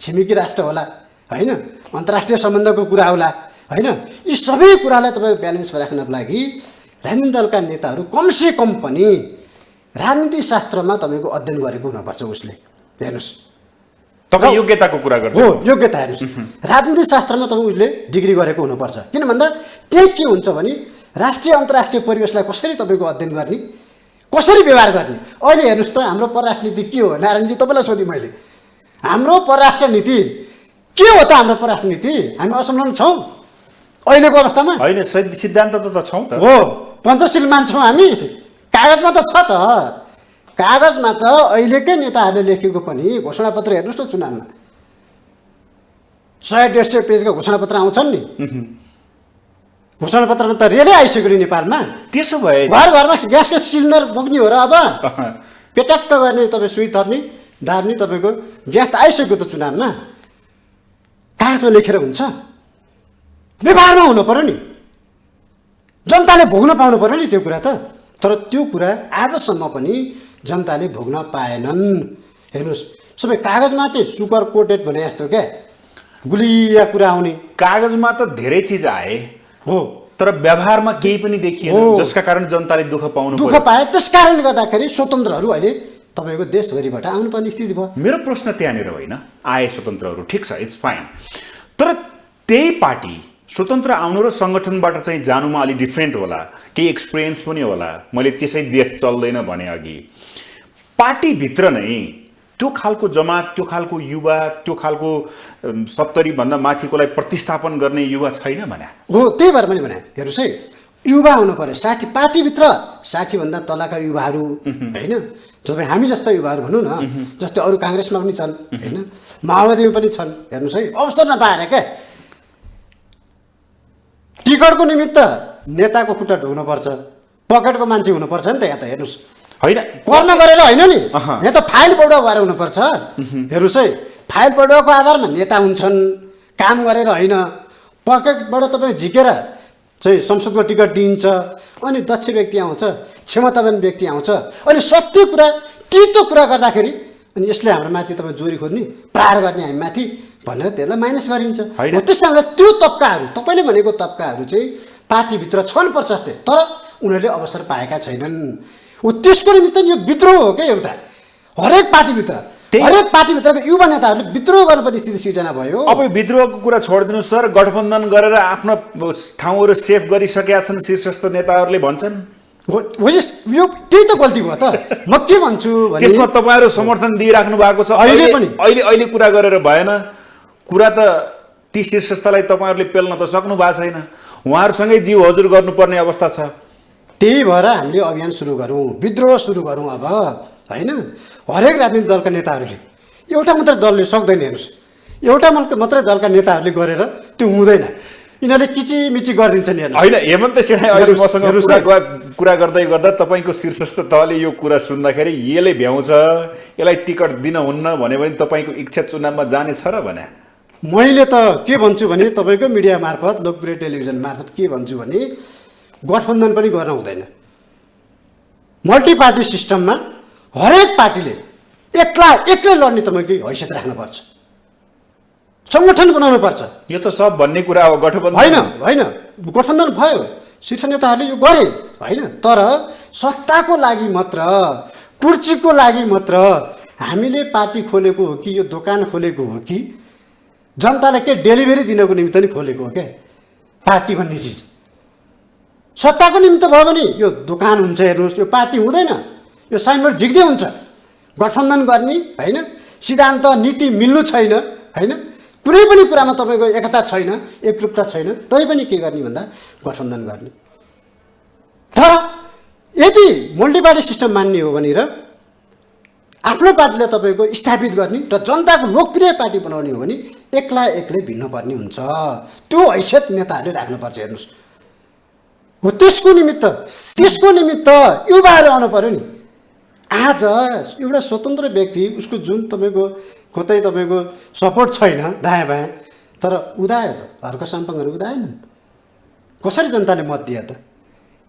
छिमेकी राष्ट्र होला होइन, अन्तर्राष्ट्रिय सम्बन्धको कुरा होला होइन, यी सबै कुरालाई तपाईँको ब्यालेन्समा राख्नको लागि राजनीतिक दलका नेताहरू कमसे कम पनि राजनीति शास्त्रमा तपाईँको अध्ययन गरेको हुनुपर्छ उसले। हेर्नुहोस्, तपाईँ योग्यताको कुरा गर्दै हो योग्यता हेर्नुहोस् राजनीति शास्त्रमा तपाईँ उसले डिग्री गरेको हुनुपर्छ किन भन्दा त्यही के हुन्छ भने राष्ट्रिय अन्तर्राष्ट्रिय परिवेशलाई कसरी तपाईँको अध्ययन गर्ने कसरी व्यवहार गर्ने अहिले हेर्नुहोस् त हाम्रो परराष्ट्र नीति के हो नारायणजी तपाईँलाई सोधेँ मैले हाम्रो परराष्ट्र नीति के हो त हाम्रो परराष्ट्र नीति हामी असंलग्न छौँ अहिलेको अवस्थामा होइन सिद्धान्त त छौँ त हो पञ्चशील मान्छौँ हामी कागजमा त छ त कागजमा त अहिलेकै नेताहरूले लेखेको पनि घोषणापत्र हेर्नुहोस् न चुनावमा 100-150 पेजका घोषणापत्र आउँछन् नि घोषणापत्रमा त रेलै आइसक्यो नि नेपालमा त्यसो भए घर घरमा ग्यासको सिलिन्डर बोक्ने हो र अब पेटक्क गर्ने तपाईँ सुई थप्ने दाब्ने तपाईँको ग्यास त आइसक्यो त चुनावमा कागजमा लेखेर हुन्छ व्यवहारमा हुनु पर्यो नि जनताले भोग्न पाउनु पर्यो नि त्यो कुरा त तर त्यो कुरा आजसम्म पनि जनताले भोग्न पाएनन् हेर्नुहोस् सबै कागजमा चाहिँ सुपर कोटेड भने जस्तो क्या गुलिया कुरा आउने कागजमा त धेरै चिज आए हो तर व्यवहारमा केही पनि देखिएन जसका कारण जनताले दुःख पाउनु दुःख पाए त्यस कारणले गर्दाखेरि स्वतन्त्रहरू अहिले तपाईँको देशभरिबाट आउनुपर्ने स्थिति भयो मेरो प्रश्न त्यहाँनिर होइन आए स्वतन्त्रहरू ठिक छ इट्स फाइन तर त्यही पार्टी स्वतन्त्र आउनु र सङ्गठनबाट चाहिँ जानुमा अलिक डिफ्रेन्ट होला केही एक्सपिरियन्स पनि होला मैले त्यसै देश चल्दैन भने अघि पार्टीभित्र नै त्यो खालको जमात त्यो खालको युवा त्यो खालको 70 भन्दा माथिकोलाई प्रतिस्थापन गर्ने युवा छैन भने हो त्यही भएर मैले भने हेर्नुहोस् है युवा हुनु पर्यो 60 पार्टीभित्र 60 भन्दा तलका युवाहरू होइन जस्तै हामी जस्ता युवाहरू भनौँ न जस्तै अरू काङ्ग्रेसमा पनि छन् होइन माओवादीमा पनि छन् हेर्नुहोस् है अवसर नपाएर क्या टिकटको निमित्त नेताको खुट्टा ढोग्नुपर्छ पकेटको मान्छे हुनुपर्छ नि त यहाँ त हेर्नुहोस् होइन कर्म गरेर होइन नि यहाँ त फाइल बढुवा भएर हुनुपर्छ हेर्नुहोस् है फाइल बढुवाको आधारमा नेता हुन्छन् काम गरेर होइन पकेटबाट तपाईँ झिकेर चाहिँ संसदको टिकट दिइन्छ अनि दक्ष व्यक्ति आउँछ क्षमतावान व्यक्ति आउँछ अनि सत्य कुरा तितो कुरा गर्दाखेरि अनि यसले हाम्रो माथि तपाईँ जोरी खोज्ने प्रहार गर्ने हामी माथि भनेर त्यसलाई माइनस गरिन्छ त्यसमा त्यो तब्काहरू तपाईँले भनेको तब्काहरू चाहिँ पार्टीभित्र छनुपर्छ जस्तै तर उनीहरूले अवसर पाएका छैनन् हो त्यसको निमित्त यो विद्रोह हो क्या एउटा हरेक पार्टीभित्रको युवा नेताहरूले विद्रोह गर्नुपर्ने स्थिति सिर्जना भयो अब विद्रोहको कुरा छोडिदिनु सर गठबन्धन गरेर आफ्नो ठाउँहरू सेफ गरिसकेका छन् शीर्षस्थ नेताहरूले भन्छन् यो त्यही त गल्ती भयो त म के भन्छु भने त्यसमा तपाईँहरू समर्थन दिइराख्नु भएको छ अहिले पनि अहिले कुरा गरेर भएन कुरा त ती शीर्षस्थलाई तपाईँहरूले पेल्न त सक्नु भएको छैन उहाँहरूसँगै जीव हजुर गर्नुपर्ने अवस्था छ त्यही भएर हामीले अभियान सुरु गरौँ विद्रोह सुरु गरौँ अब होइन हरेक राजनीतिक दलका नेताहरूले एउटा मात्रै दलले सक्दैन हेर्नुहोस् एउटा मात्रै दलका नेताहरूले गरेर त्यो हुँदैन यिनीहरूले किचिमिची गरिदिन्छन् हेर्नुहोस् होइन हेमन्त सेनाई अहिले मसँग कुरा गर्दै गर्दा तपाईँको शीर्षस्थ तहले यो कुरा सुन्दाखेरि यसले भ्याउँछ यसलाई टिकट दिन हुन्न भन्यो भने तपाईँको इच्छा चुनावमा जानेछ र भने मैले त के भन्छु भने तपाईँको मिडिया मार्फत लोकप्रिय टेलिभिजन मार्फत के भन्छु भने गठबन्धन पनि गर्न हुँदैन मल्टी पार्टी सिस्टममा हरेक पार्टीले एक्लै लड्ने तपाईँको हैसियत राख्नुपर्छ सङ्गठन बनाउनु पर्छ यो त सब भन्ने कुरा हो गठबन्धन होइन गठबन्धन भयो शीर्ष नेताहरूले यो गरे होइन तर सत्ताको लागि मात्र कुर्सीको लागि मात्र हामीले पार्टी खोलेको हो कि यो दोकान खोलेको हो कि जनतालाई के डेलिभरी दिनको निमित्त नि खोलेको हो क्या पार्टी भन्ने चिज सत्ताको निमित्त भयो भने यो दोकान हुन्छ हेर्नुहोस् यो पार्टी हुँदैन यो साइनबोर्ड झिक्दै हुन्छ गठबन्धन गर्ने होइन सिद्धान्त नीति मिल्नु छैन होइन कुनै पनि कुरामा तपाईँको एकता छैन एकरूपता छैन तै पनि के गर्ने भन्दा गठबन्धन गर्ने तर यदि मल्टिपार्टी सिस्टम मान्ने हो भनेर आफ्नो पार्टीलाई तपाईँको स्थापित गर्ने र जनताको लोकप्रिय पार्टी बनाउने हो भने एक्लै भिन्नुपर्ने हुन्छ त्यो हैसियत नेताहरूले राख्नुपर्छ हेर्नुहोस् हो त्यसको निमित्त युवाहरू आउनु पर्यो नि आज एउटा स्वतन्त्र व्यक्ति उसको जुन तपाईँको कतै तपाईँको सपोर्ट छैन दायाँ बायाँ तर उदायो त हर्क साम्पाङहरू उदाएनन् कसरी जनताले मत दिए त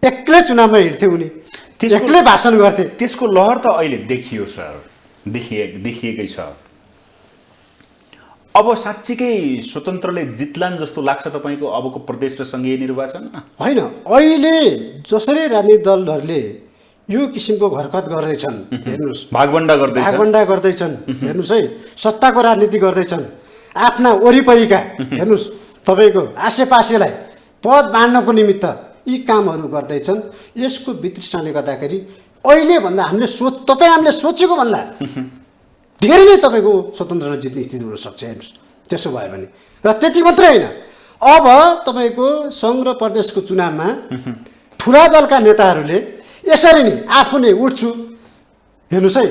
एक्लै चुनावमा हिँड्थे उनी एक्लै भाषण गर्थे त्यसको लहर त अहिले देखियो सर देखिएकै छ अब साँच्चीकै स्वतन्त्रले जित्लान् जस्तो लाग्छ तपाईँको अबको प्रदेश र सङ्घीय निर्वाचन होइन अहिले जसरी राजनीतिक दलहरूले यो किसिमको घरकत गर्दैछन् हेर्नुहोस्, भागभण्डा गर्दैछ। भागभण्डा गर्दैछन् हेर्नुहोस् है, सत्ताको राजनीति गर्दैछन्, आफ्ना वरिपरिका हेर्नुहोस् तपाईँको आसेपासेलाई पद बाँड्नको निमित्त यी कामहरू गर्दैछन्। यसको वितृष्णाले गर्दाखेरि अहिलेभन्दा हामीले सोचेको भन्दा धेरै नै तपाईँको स्वतन्त्रले जित्ने स्थिति हुनसक्छ हेर्नुहोस् त्यसो भयो भने। र त्यति मात्रै होइन, अब तपाईँको सङ्घ र प्रदेशको चुनावमा ठुला दलका नेताहरूले यसरी नै आफू नै उठ्छु हेर्नुहोस् है,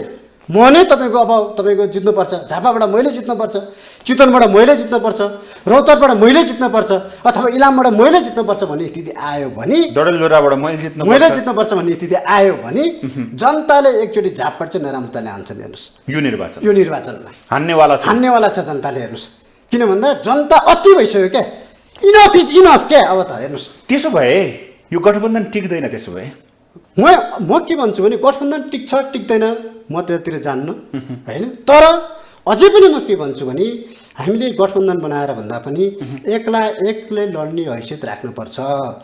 म नै तपाईँको अब तपाईँको जित्नुपर्छ, झापाबाट मैले जित्नुपर्छ, चितवनबाट मैले जित्नुपर्छ, रौतहटबाट मैले जित्नुपर्छ, अथवा इलामबाट मैले जित्नुपर्छ भन्ने स्थिति आयो भने, डडेलधुराबाट मैले जित्नुपर्छ भन्ने स्थिति आयो भने जनताले एकचोटि झापबाट चाहिँ नराम्रोताले हान्छन् हेर्नुहोस्। यो निर्वाचनमा हान्नेवाला छ जनताले हेर्नुहोस्। किन भन्दा जनता अति भइसक्यो क्या, इनफ इज इनफ क्या अब त हेर्नुहोस्। त्यसो भए यो गठबन्धन टिक्दैन। त्यसो भए म के भन्छु भने गठबन्धन टिक्छ टिक्दैन म त्यतातिर जान्न होइन, तर अझै पनि म के भन्छु भने हामीले गठबन्धन बनाएर भन्दा पनि एक्लै लड्ने हैसियत राख्नुपर्छ।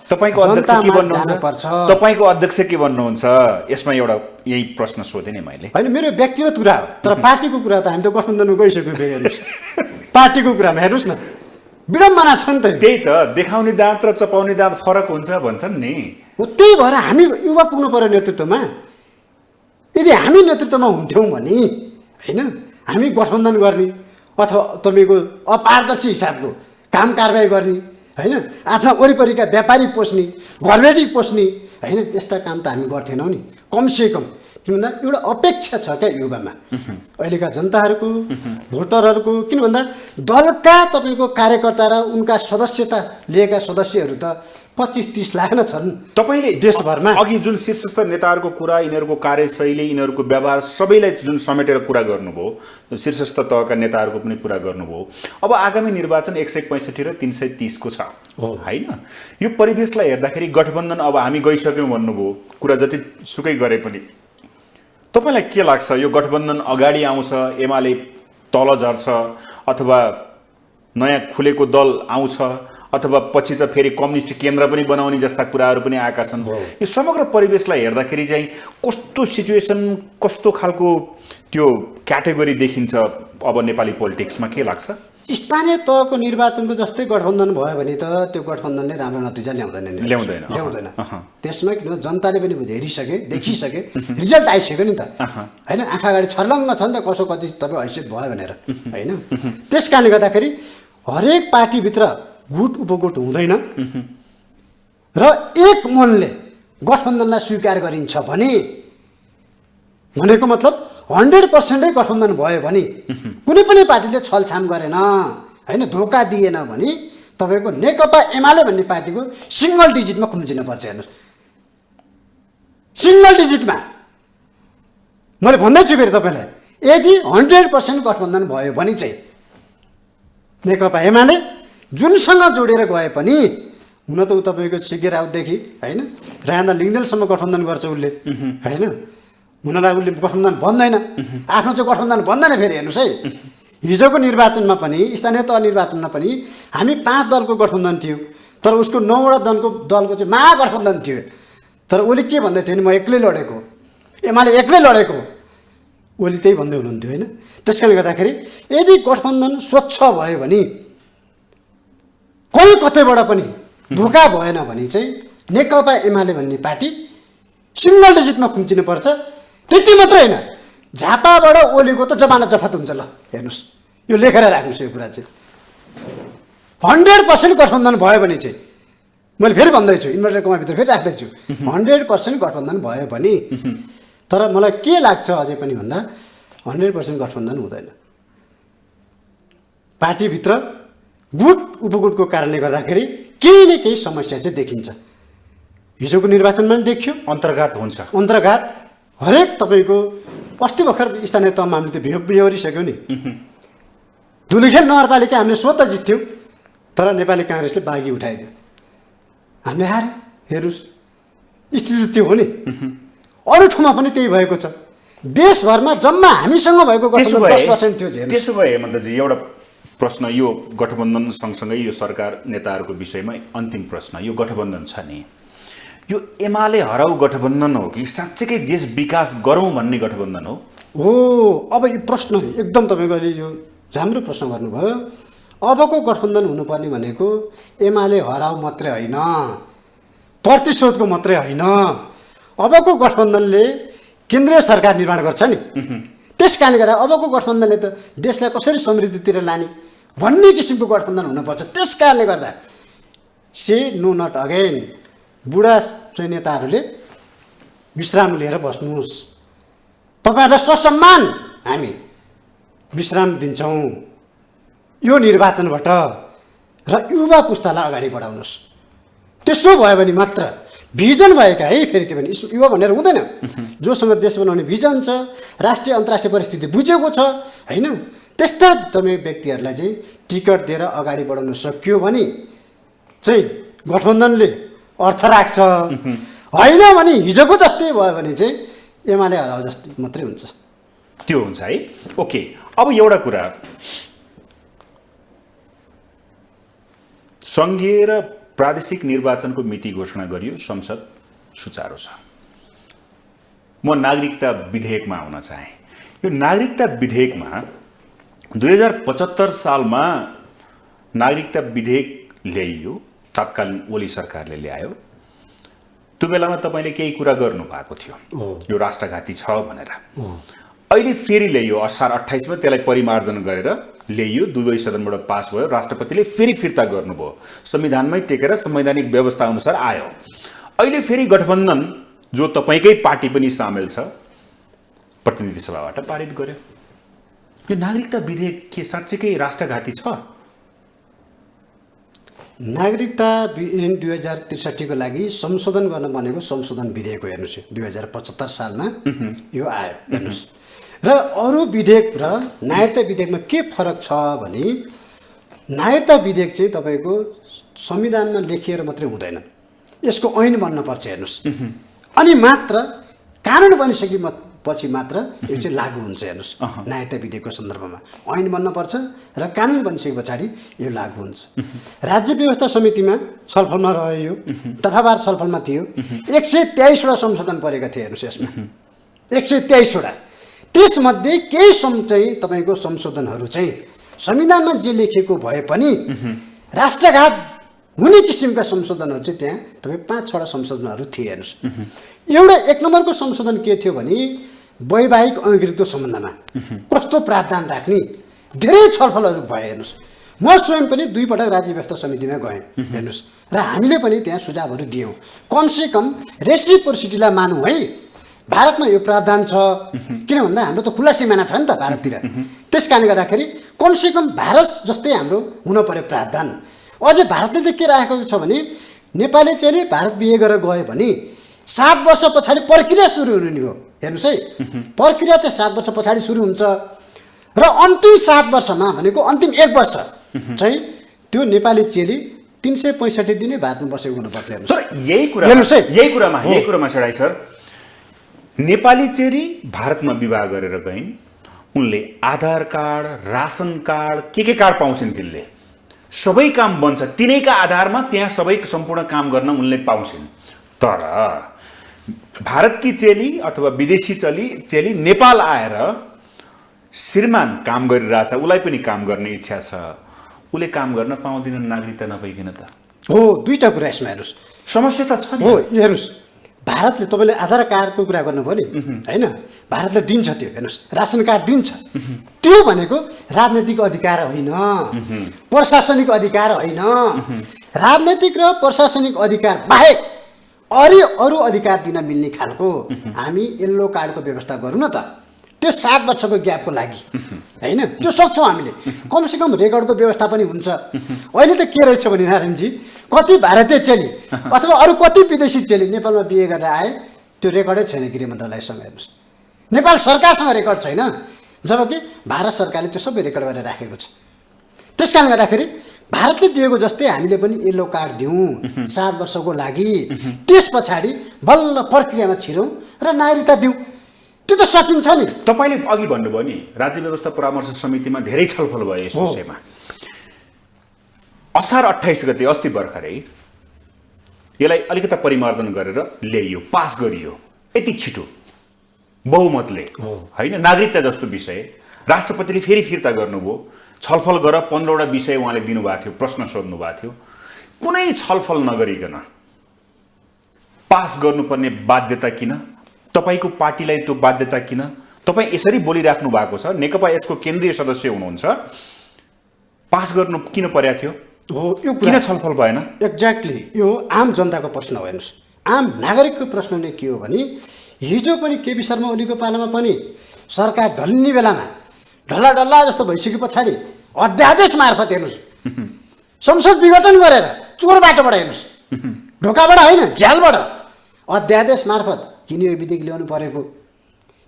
तपाईँको अध्यक्ष के भन्नुहुन्छ यसमा? एउटा यही प्रश्न सोधेँ नि मैले। होइन, मेरो व्यक्तिगत कुरा हो, तर पार्टीको कुरा त हामी त गठबन्धनमा गइसक्यो फेरि हेर्नुहोस्। पार्टीको कुरामा हेर्नुहोस् न, विडम्बना छ नि त। त्यही त, देखाउने दाँत र चपाउने दाँत फरक हुन्छ भन्छन् नि। हो, त्यही भएर हामी युवा पुग्नु पर्यो नेतृत्वमा। यदि हामी नेतृत्वमा हुन्थ्यौँ भने होइन, हामी गठबन्धन गर्ने अथवा तपाईँको अपारदर्शी हिसाबको काम कारबाही गर्ने होइन, आफ्ना वरिपरिका व्यापारी पोस्ने, घरबेटी पोस्ने होइन, यस्ता काम त हामी गर्थेनौँ नि कमसेकम। किन भन्दा एउटा अपेक्षा छ क्या युवामा, अहिलेका जनताहरूको, भोटरहरूको। किन भन्दा दलका तपाईँको कार्यकर्ता र उनका सदस्यता लिएका सदस्यहरू त 25-30 लाख न छन् तपाईँले देशभरमा। अघि जुन शीर्षस्थ नेताहरूको कुरा, यिनीहरूको कार्यशैली, यिनीहरूको व्यवहार सबैलाई जुन समेटेर कुरा गर्नुभयो, शीर्षस्थ तहका नेताहरूको पनि कुरा गर्नुभयो। अब आगामी निर्वाचन 165 र 330 को छ होइन। यो परिवेशलाई हेर्दाखेरि गठबन्धन अब हामी गइसक्यौँ भन्नुभयो, कुरा जति सुकै गरे पनि तपाईँलाई के लाग्छ? यो गठबन्धन अगाडि आउँछ, एमाले तल झर्छ, अथवा नयाँ खुलेको दल आउँछ, अथवा पछि त फेरि कम्युनिस्ट केन्द्र पनि बनाउने जस्ता कुराहरू पनि आएका छन्। यो समग्र परिवेशलाई हेर्दाखेरि चाहिँ कस्तो सिचुएसन, कस्तो खालको त्यो क्याटेगोरी देखिन्छ अब नेपाली पोलिटिक्समा? के लाग्छ? स्थानीय तहको निर्वाचनको जस्तै गठबन्धन भयो भने त त्यो गठबन्धनले राम्रो नतिजा ल्याउँदैन। त्यसमा किन जनताले पनि हेरिसके, देखिसके, रिजल्ट आइसक्यो नि त होइन। आँखा अगाडि छर्लङ्ग छ नि त कसो कति तपाईँ हैसियत भयो भनेर होइन। त्यस कारणले गर्दाखेरि हरेक पार्टीभित्र गुट उपगुट हुँदैन र एक मनले गठबन्धनलाई स्वीकार गरिन्छ भने, भनेको मतलब 100% गठबन्धन भयो भने, कुनै पनि पार्टीले छलछाम गरेन होइन, धोका दिएन भने तपाईँको नेकपा एमाले भन्ने पार्टीको सिङ्गल डिजिटमा खुम्चिनुपर्छ हेर्नुहोस्। सिङ्गल डिजिटमा मैले भन्दैछु फेरि तपाईँलाई, यदि 100% गठबन्धन भयो भने चाहिँ नेकपा एमाले जुनसँग जोडेर गए पनि, हुन त ऊ तपाईँको सिके राउतदेखि होइन रायन्दा लिङ्गदेलसम्म गठबन्धन गर्छ उसले होइन, हुनलाई उसले गठबन्धन बन्दैन, आफ्नो चाहिँ गठबन्धन बन्दैन। फेरि हेर्नुहोस् है, हिजोको निर्वाचनमा पनि, स्थानीय तह निर्वाचनमा पनि हामी 5 दलको गठबन्धन थियो, तर उसको 9वटा दलको चाहिँ महागठबन्धन थियो। तर उसले के भन्दै थियो भने म एक्लै लडेको, एमाले एक्लै लडेको, उसले त्यही भन्दै हुनुहुन्थ्यो होइन। त्यस कारणले गर्दाखेरि यदि गठबन्धन स्वच्छ भयो भने, कोही कतैबाट पनि धोका भएन भने चाहिँ नेकपा एमाले भन्ने पार्टी सिङ्गल डिजिटमा खुम्चिनुपर्छ। त्यति मात्रै होइन, झापाबाट ओलीको त जमाना जफत हुन्छ। ल हेर्नुहोस्, यो लेखेर राख्नुहोस्, यो कुरा चाहिँ 100% गठबन्धन भयो भने चाहिँ, मैले फेरि भन्दैछु, इन्भर्टर कमाभित्र फेरि राख्दैछु, 100% गठबन्धन भयो भने। तर मलाई के लाग्छ अझै पनि भन्दा 100% गठबन्धन हुँदैन। पार्टीभित्र गुट उपगुटको कारणले गर्दाखेरि केही न केही समस्या चाहिँ देखिन्छ। हिजोको निर्वाचनमा पनि देखियो, अन्तर्घात हुन्छ। अन्तर्घात हरेक तपाईँको अस्ति भर्खर स्थानीय तहमा हामीले त बिहोरिसक्यौँ नि। धुलीखेल नगरपालिका हामीले स्वतः जित्थ्यौँ, तर नेपाली काङ्ग्रेसले बागी उठाइदियो, हामीले हार्यो। हेर्नुहोस्, स्थिति त्यो हो नि। अरू ठाउँमा पनि त्यही भएको छ। देशभरमा जम्मा हामीसँग भएको गठबन्धन 10% थियो। त्यसो भए हेमन्तजी, एउटा प्रश्न, यो गठबन्धन सँगसँगै यो सरकार नेताहरूको विषयमा अन्तिम प्रश्न, यो गठबन्धन छ नि, यो एमाले हराउ गठबन्धन हो कि साँच्चैकै देश विकास गरौँ भन्ने गठबन्धन हो? अब यो प्रश्न एकदम तपाईँको अहिले यो राम्रो प्रश्न गर्नुभयो। अबको गठबन्धन हुनुपर्ने भनेको एमाले हराउ मात्रै होइन, प्रतिशोधको मात्रै होइन, अबको गठबन्धनले केन्द्रीय सरकार निर्माण गर्छ नि। त्यस कारणले गर्दा अबको गठबन्धनले त देशलाई कसरी समृद्धितिर लाने भन्ने किसिमको गठबन्धन हुनुपर्छ। त्यस कारणले गर्दा से नो नट अगेन, बुढा चाहिँ नेताहरूले विश्राम लिएर बस्नुहोस्, तपाईँहरूलाई ससम्मान हामी विश्राम दिन्छौँ यो निर्वाचनबाट, र युवा पुस्तालाई अगाडि बढाउनुहोस्। त्यसो भयो भने मात्र भिजन भएका है, फेरि त्यो भने युवा भनेर हुँदैन, जोसँग देश बनाउने भिजन छ, राष्ट्रिय अन्तर्राष्ट्रिय परिस्थिति बुझेको छ होइन, त्यस्ता तपाईँ व्यक्तिहरूलाई चाहिँ टिकट दिएर अगाडि बढाउन सकियो भने चाहिँ गठबन्धनले अर्थ राख्छ। होइन भने हिजोको जस्तै भयो भने चाहिँ एमाले हराउ जस्तै मात्रै हुन्छ। त्यो हुन्छ है। ओके, अब एउटा कुरा, सङ्घीय र प्रादेशिक निर्वाचनको मिति घोषणा गरियो, संसद सुचारू छ। म नागरिकता विधेयकमा आउन चाहेँ। यो नागरिकता विधेयकमा 2075 सालमा नागरिकता विधेयक ल्याइयो, तत्कालीन ओली सरकारले ल्यायो। त्यो बेलामा तपाईँले केही कुरा गर्नु भएको थियो यो राष्ट्रघाती छ भनेर। अहिले फेरि ल्याइयो, असार 28 मा त्यसलाई परिमार्जन गरेर ल्याइयो, दुवै सदनबाट पास भयो, राष्ट्रपतिले फेरि फिर्ता गर्नुभयो, संविधानमै टेकेर संवैधानिक व्यवस्था अनुसार आयो। अहिले फेरि गठबन्धन जो तपाईँकै पार्टी पनि सामेल छ, प्रतिनिधि सभाबाट पारित गर्यो। यो नागरिकता विधेयक के साँच्चैकै राष्ट्रघाती छ? नागरिकता ऐन 2063 को लागि संशोधन गर्न भनेको संशोधन विधेयक हो। हेर्नुहोस्, 2075 सालमा यो आयो। हेर्नुहोस्, र अरू विधेयक र नागरिकता विधेयकमा के फरक छ भने नागरिकता विधेयक चाहिँ तपाईँको संविधानमा लेखिएर मात्रै हुँदैन, यसको ऐन बन्नुपर्छ। हेर्नुहोस्, अनि मात्र कानुन बनिसकेपछि मात्र यो चाहिँ लागू हुन्छ। हेर्नुहोस्, नागरिकता विधेयकको सन्दर्भमा ऐन बन्नुपर्छ र कानुन बनिसके पछाडि यो लागू हुन्छ। राज्य व्यवस्था समितिमा छलफलमा रह्यो, यो दफावार छलफलमा थियो। 123वटा संशोधन परेका थिए। हेर्नुहोस्, यसमा 123वटा, त्यसमध्ये केही चाहिँ तपाईँको संशोधनहरू चाहिँ संविधानमा जे लेखेको भए पनि राष्ट्रघात हुने किसिमका संशोधनहरू चाहिँ त्यहाँ तपाईँ 5-6वटा संशोधनहरू थिए। हेर्नुहोस्, एउटा 1 नम्बरको संशोधन के थियो भने वैवाहिक अङ्गीकृतको सम्बन्धमा कस्तो प्रावधान राख्ने धेरै छलफलहरू भए। हेर्नुहोस्, म स्वयं पनि 2 पटक राज्य व्यवस्था समितिमा गएँ। हेर्नुहोस्, र हामीले पनि त्यहाँ सुझावहरू दियौँ, कमसेकम रेसिप्रोसिटीलाई मानौँ है, भारतमा यो प्रावधान छ, किन भन्दा हाम्रो त खुला सिमाना छ नि त भारततिर। त्यस कारणले गर्दाखेरि कमसेकम भारत जस्तै हाम्रो हुन पर्यो प्रावधान। अझै भारतले त के राखेको छ भने नेपाली चाहिँ भारत बिहे गरेर गयो भने 7 वर्ष पछाडि प्रक्रिया सुरु हुने हो। हेर्नुहोस् है, प्रक्रिया चाहिँ 7 वर्ष पछाडि सुरु हुन्छ, र अन्तिम 7 वर्षमा भनेको अन्तिम 1 वर्ष चाहिँ त्यो नेपाली चेली 365 दिनै भारतमा बसेको हुनुपर्छ। तर यही कुरामा सडाई सर, नेपाली चेली भारतमा विवाह गरेर गइन्, उनले आधार कार्ड, रासन कार्ड, के कार्ड पाउँछन्, तिनले सबै काम बन्छ, तिनैका आधारमा त्यहाँ सबै सम्पूर्ण काम गर्न उनले पाउँछन्। तर भारतकी चेली अथवा विदेशी चेली नेपाल आएर श्रीमान काम गरिरहेछ, उसलाई पनि काम गर्ने इच्छा छ, उसले काम गर्न पाउँदिन नागरिकता नपाइकन त। हो, दुईटा कुरा यसमा। हेर्नुहोस्, समस्या त छ नि। हो, हेर्नुहोस्, भारतले तपाईँले आधार कार्डको कुरा गर्नुभयो नि होइन, भारतले दिन्छ त्यो। हेर्नुहोस्, रासन कार्ड दिन्छ, त्यो भनेको राजनैतिक अधिकार होइन, प्रशासनिक अधिकार होइन। राजनैतिक र प्रशासनिक अधिकार बाहेक अरू अधिकार दिन मिल्ने खालको हामी येल्लो कार्डको व्यवस्था गरौँ न त, त्यो 7 वर्षको ग्यापको लागि होइन, त्यो सक्छौँ हामीले। कमसेकम रेकर्डको व्यवस्था पनि हुन्छ। अहिले त के रहेछ भने नारायणजी, कति भारतीय चेली अथवा अरू कति विदेशी चेली नेपालमा बिहे गरेर आए, त्यो रेकर्डै छैन गृह मन्त्रालयसँग। हेर्नुहोस्, नेपाल सरकारसँग रेकर्ड छैन, जबकि भारत सरकारले त्यो सबै रेकर्ड गरेर राखेको छ। त्यस कारणले गर्दाखेरि भारतले दिएको जस्तै हामीले पनि येल्लो कार्ड दिउँ 7 वर्षको लागि, त्यस पछाडि बल्ल प्रक्रियामा छिरौँ र नागरिकता दिउँ, त्यो त सकिन्छ नि। तपाईँले अघि भन्नुभयो नि, राज्य व्यवस्था परामर्श समितिमा धेरै छलफल भयो यस विषयमा। असार 28 गते अस्ति भर्खरै यसलाई अलिकता परिमार्जन गरेर ल्याइयो, पास गरियो यति छिटो बहुमतले होइन। नागरिकता जस्तो विषय राष्ट्रपतिले फेरि फिर्ता गर्नुभयो, छलफल गरेर 15वटा विषय उहाँले दिनुभएको थियो, प्रश्न सोध्नु भएको थियो। कुनै छलफल नगरिकन पास गर्नुपर्ने बाध्यता किन? तपाईँको पार्टीलाई त्यो बाध्यता किन? तपाईँ यसरी बोलिराख्नु भएको छ, नेकपा यसको केन्द्रीय सदस्य हुनुहुन्छ, पास गर्नु किन पर्या थियो? हो, यो किन छलफल भएन? एक्ज्याक्टली यो आम जनताको प्रश्न हो। हेर्नुहोस्, आम नागरिकको प्रश्न नै के हो भने हिजो पनि केपी शर्मा ओलीको पालामा पनि सरकार ढल्ने बेलामा ढल्ला ढल्ला जस्तो भइसके पछाडि अध्यादेश मार्फत हेर्नुहोस् संसद विघटन गरेर चोर बाटोबाट हेर्नुहोस्, ढोकाबाट होइन झ्यालबाट अध्यादेश मार्फत किन यो विधेयक ल्याउनु परेको?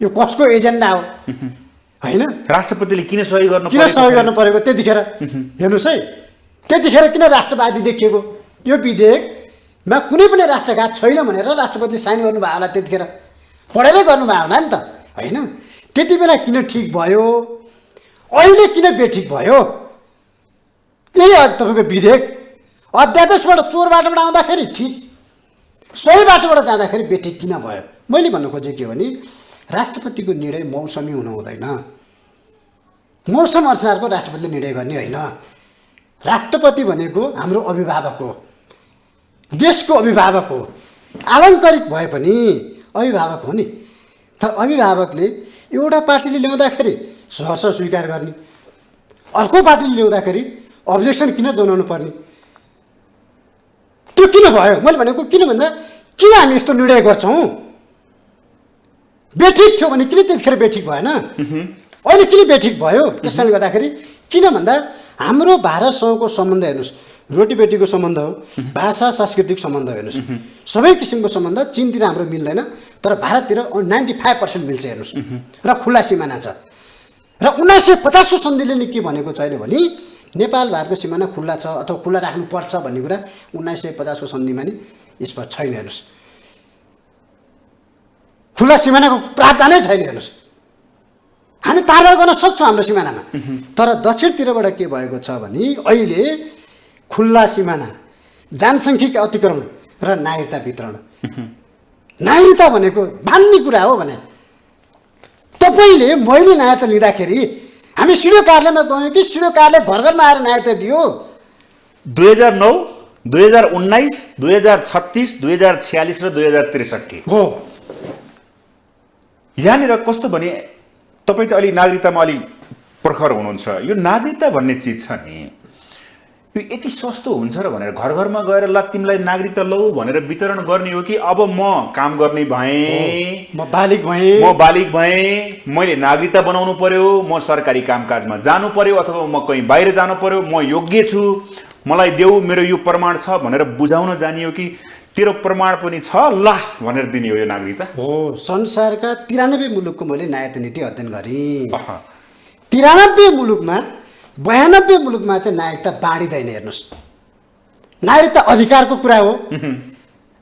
यो कसको एजेन्डा हो? होइन, राष्ट्रपतिले किन सही गर्नु परेको त्यतिखेर? हेर्नुहोस् है, त्यतिखेर किन राष्ट्रवादी देखिएको? यो विधेयकमा कुनै पनि राष्ट्रघात छैन भनेर राष्ट्रपतिले साइन गर्नुभयो होला, त्यतिखेर पढेरै गर्नुभयो होला नि त, होइन? त्यति बेला किन ठिक भयो, अहिले किन बेठिक भयो? यही तपाईँको विधेयक अध्यादेशबाट चोर बाटोबाट आउँदाखेरि ठिक, सही बाटोबाट जाँदाखेरि बेठिक किन भयो? मैले भन्नु खोजेको के भने राष्ट्रपतिको निर्णय मौसमी हुनु हुँदैन, मौसम अनुसारको राष्ट्रपतिले निर्णय गर्ने होइन। राष्ट्रपति भनेको हाम्रो अभिभावक हो, देशको अभिभावक हो। आलङ्कारिक भए पनि अभिभावक हो नि, तर अभिभावकले एउटा पार्टीले ल्याउँदाखेरि सहर्ष स्वीकार गर्ने, अर्को पार्टीले ल्याउँदाखेरि अब्जेक्सन किन जनाउनु पर्ने? त्यो किन भयो? मैले भनेको किन भन्दा किन हामी यस्तो निर्णय गर्छौँ? बेठिक थियो भने किन त्यतिखेर बेठिक भएन? अहिले किन बेठिक भयो? त्यसैले गर्दाखेरि किन भन्दा हाम्रो भारतसँगको सम्बन्ध हेर्नुहोस्, रोटीबेटीको सम्बन्ध हो, भाषा सांस्कृतिक सम्बन्ध हेर्नुहोस्, सबै किसिमको सम्बन्ध। चीनतिर हाम्रो मिल्दैन, तर भारततिर 95% मिल्छ हेर्नुहोस्, र खुला सिमाना छ। र 1950को सन्धिले नि के भनेको छैन भने नेपाल भारतको सिमाना खुल्ला छ अथवा खुल्ला राख्नुपर्छ भन्ने कुरा 1950को सन्धिमा नि स्पष्ट छैन। हेर्नुहोस्, खुल्ला सिमानाको प्रावधानै छैन। हेर्नुहोस्, हामी तारबार गर्न सक्छौँ हाम्रो सिमानामा, तर दक्षिणतिरबाट के भएको छ भने अहिले खुल्ला सिमाना, जनसङ्ख्यिक अतिक्रमण र नागरिकता वितरण। नागरिकता भनेको मान्ने कुरा हो भने तपाईँले मैले नागरिकता लिँदाखेरि हामी सिडिओ कार्यालयमा गयौँ कि सिडिओ कार्यालय घर घरमा आएर नागरिकता दियो? 2009, 2019, 2036, 2046 र 2063 हो। यहाँनिर कस्तो भने तपाईँ त अलि नागरिकतामा अलि प्रखर हुनुहुन्छ, यो नागरिकता भन्ने चिज छ नि, यो यति सस्तो हुन्छ र भनेर घर घरमा गएर ल तिमीलाई नागरिकता लौ भनेर वितरण गर्ने हो कि अब म काम गर्ने भएँ, म बालिक भएँ, मैले नागरिकता बनाउनु पर्यो, म सरकारी कामकाजमा जानु पर्यो अथवा म कहीँ बाहिर जानु पर्यो, म योग्य छु, मलाई देऊ, मेरो यो प्रमाण छ भनेर बुझाउन जानियो कि तेरो प्रमाण पनि छ ल भनेर दिने हो यो नागरिकता? हो, संसारका 93 मुलुकको मैले नागरिकता नीति अध्ययन गरेँ। 93 मुलुकमा 92 मुलुकमा चाहिँ नागरिकता बाँडिँदैन। हेर्नुहोस्, नागरिकता अधिकारको कुरा हो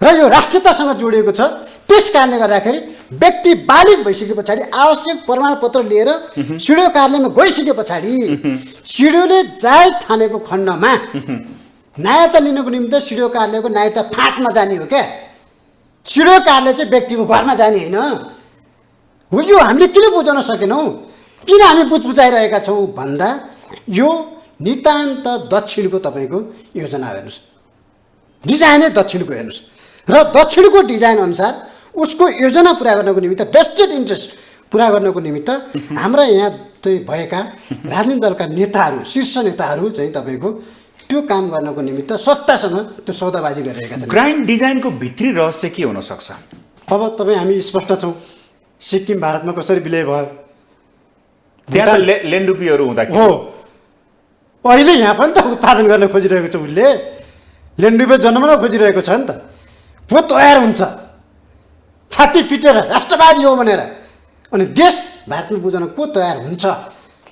र यो राष्ट्रियतासँग जोडिएको छ। त्यस कारणले गर्दाखेरि व्यक्ति बालिक भइसके पछाडि आवश्यक प्रमाणपत्र लिएर सिडिओ कार्यालयमा गइसके पछाडि सिडिओले जायज ठानेको खण्डमा नागरिकता लिनको निम्ति सिडिओ कार्यालयको नागरिकता फाँटमा जाने हो क्या? सिडिओ कार्यालय चाहिँ व्यक्तिको घरमा जाने होइन हो। यो हामीले किन बुझाउन सकेनौँ? किन हामी बुझाइरहेका छौँ भन्दा यो नितान्त दक्षिणको तपाईँको योजना हेर्नुहोस्, डिजाइनै दक्षिणको हेर्नुहोस्, र दक्षिणको डिजाइन अनुसार उसको योजना पुरा गर्नको निमित्त, बेस्टेड इन्ट्रेस्ट पुरा गर्नको निमित्त हाम्रा यहाँ चाहिँ भएका राजनीतिक दलका नेताहरू, शीर्ष नेताहरू चाहिँ तपाईँको त्यो काम गर्नको निमित्त सत्तासँग त्यो सौदाबाजी गरिरहेका छन्। ग्रान्ड डिजाइनको भित्री रहस्य के हुन सक्छ? अब तपाईँ हामी स्पष्ट छौँ, सिक्किम भारतमा कसरी विलय भयो, त्यहाँ त लेन्डुपीहरू हुँदाखेरि हो, अहिले यहाँ पनि त उत्पादन गर्न खोजिरहेको छ, उसले लेन्डुपी जन्मन खोजिरहेको छ नि त। वो तयार हुन्छ छाती पिटेर राष्ट्रवादी हो भनेर, अनि देश भारतमा बुझाउन को तयार हुन्छ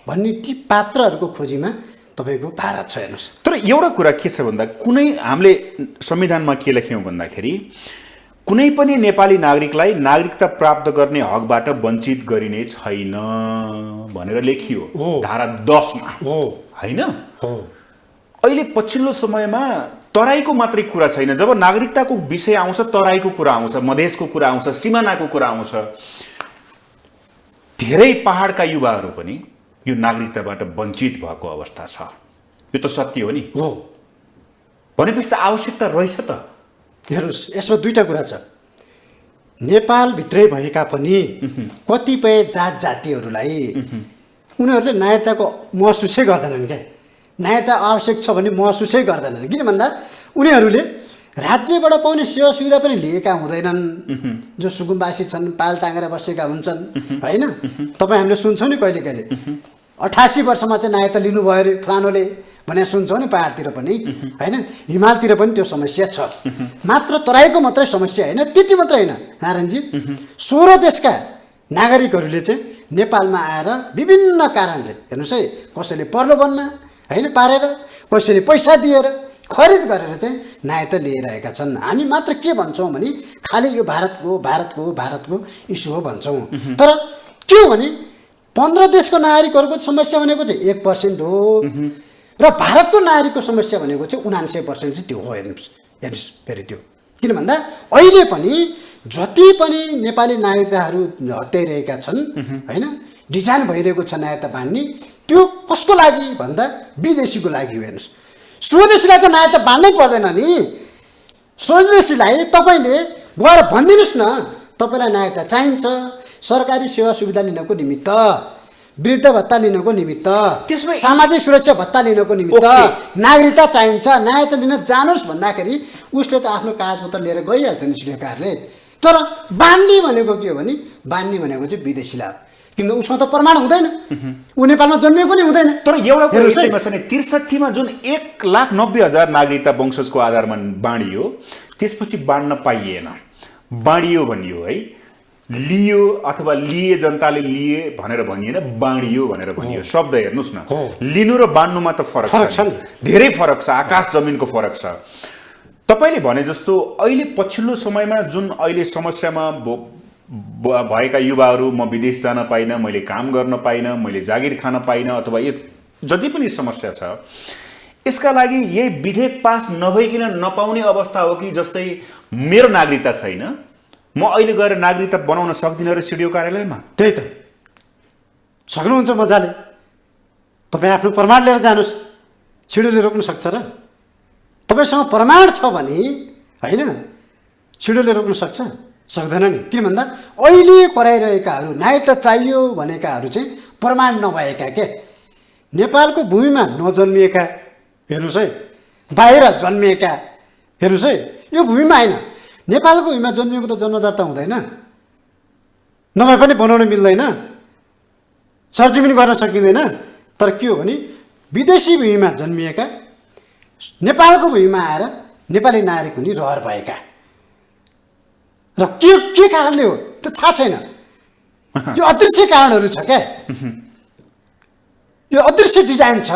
भन्ने ती पात्रहरूको खोजीमा तपाईँको भारत छ। हेर्नुहोस्, तर एउटा कुरा के छ भन्दा कुनै हामीले संविधानमा के लेख्यौँ भन्दाखेरि कुनै पनि नेपाली नागरिकलाई नागरिकता प्राप्त गर्ने हकबाट वञ्चित गरिने छैन भनेर लेखियो धारा 10 मा, होइन? अहिले पछिल्लो समयमा तराईको मात्रै कुरा छैन, जब नागरिकताको विषय आउँछ तराईको कुरा आउँछ, मधेसको कुरा आउँछ, सिमानाको कुरा आउँछ। धेरै पहाडका युवाहरू पनि यो नागरिकताबाट वञ्चित भएको अवस्था छ। यो त सत्य हो नि। हो, भनेपछि त आवश्यकता रहेछ त। हेर्नुहोस्, यसमा दुईटा कुरा छ। नेपालभित्रै भएका पनि कतिपय जात जातिहरूलाई उनीहरूले नागरिकताको महसुसै गर्दैनन् क्या। नागरिकता आवश्यक छ भने महसुसै गर्दैनन्। किन भन्दा उनीहरूले राज्यबाट पाउने सेवा सुविधा पनि लिएका हुँदैनन्। जो सुकुम्बासी छन्, पाल टाँगेर बसेका हुन्छन्, होइन? तपाईँ हामीले सुन्छौँ नि कहिले कहिले 88 वर्षमा चाहिँ नागरिकता लिनुभयो अरे फलानोले भने सुन्छौँ नि पहाडतिर पनि, होइन? हिमालतिर पनि त्यो समस्या छ। मात्र तराईको मात्रै समस्या होइन, त्यति मात्रै होइन नारायणजी। 16 देशका नागरिकहरूले चाहिँ नेपालमा आएर विभिन्न कारणले, हेर्नुहोस् है, कसैले प्रलोभनमा होइन पारेर, कसैले पैसा दिएर खरिद गरेर चाहिँ नागरिकता लिइरहेका छन्। हामी मात्र के भन्छौँ भने खालि यो भारतको इस्यु हो भन्छौँ। तर त्यो भने 15 देशको नागरिकहरूको समस्या भनेको चाहिँ 1% हो र भारतको नागरिकको समस्या भनेको चाहिँ 79% चाहिँ त्यो हो। हेर्नुहोस् फेरि त्यो किन भन्दा अहिले पनि जति पनि नेपाली नागरिकताहरू हत्याइरहेका छन्, होइन, डिजाइन भइरहेको छ नागरिकता बाँड्ने, त्यो कसको लागि भन्दा विदेशीको लागि हो। हेर्नुहोस्, स्वदेशीलाई त नागरिकता बाँड्नै पर्दैन नि। स्वदेशीलाई तपाईँले गएर भनिदिनुहोस् न, तपाईँलाई नागरिकता चाहिन्छ सरकारी सेवा सुविधा लिनको निमित्त, वृद्ध भत्ता लिनको निमित्त, सामाजिक सुरक्षा भत्ता लिनको निमित्त नागरिकता चाहिन्छ, नागरिकता लिन जानुहोस् भन्दाखेरि उसले त आफ्नो कागजपत्र लिएर गइहाल्छ नि सरकारले। तर बाँड्ने भनेको के हो भने बाँड्ने भनेको चाहिँ विदेशीलाई, किन उसमा त प्रमाण हुँदैन, ऊ नेपालमा जन्मिएको नै हुँदैन। तर एउटा कुरा यसैमा छ नि, 63 मा जुन 1,90,000 नागरिकता वंशजको आधारमा बाँडियो, त्यसपछि बाँड्न पाइएन। बाँडियो भनियो है, लियो अथवा लिए, जनताले लिए भनेर भनिएन, बाँडियो भनेर भनियो। शब्द हेर्नुहोस् न, लिनु र बाँड्नुमा त फरक छ, धेरै फरक छ, आकाश जमिनको फरक छ। तपाईँले भने जस्तो अहिले पछिल्लो समयमा जुन अहिले समस्यामा भएका युवाहरू, म विदेश जान पाइनँ, मैले काम गर्न पाइनँ, मैले जागिर खान पाइनँ, अथवा यो जति पनि समस्या छ, यसका लागि यही विधेयक पास नभइकन नपाउने अवस्था हो कि जस्तै मेरो नागरिकता छैन, म अहिले गएर नागरिकता बनाउन सक्दिनँ र सिडिओ कार्यालयमा? त्यही त सक्नुहुन्छ मजाले, तपाईँ आफ्नो प्रमाण लिएर जानुहोस्, सिडिओले रोक्न सक्छ र? तपाईँसँग प्रमाण छ भने होइन, सिडिओले रोक्न सक्छ? सक्दैन नि। किन भन्दा अहिले कराइरहेकाहरू नागरिकता चाहियो भनेकाहरू चाहिँ प्रमाण नभएका के, नेपालको भूमिमा नजन्मिएका, हेर्नुहोस् है, बाहिर जन्मिएका, हेर्नुहोस् है, यो भूमिमा होइन, नेपालको भूमिमा जन्मिएको त जन्म दर्ता हुँदैन, नभए पनि बनाउन मिल्दैन, सरजिमिन गर्न सकिँदैन। तर के हो भने विदेशी भूमिमा जन्मिएका, नेपालको भूमिमा आएर नेपाली नागरिक हुने रहर भएका, र के कारणले हो त्यो थाहा छैन। यो अदृश्य कारणहरू छ क्या, यो अदृश्य डिजाइन छ।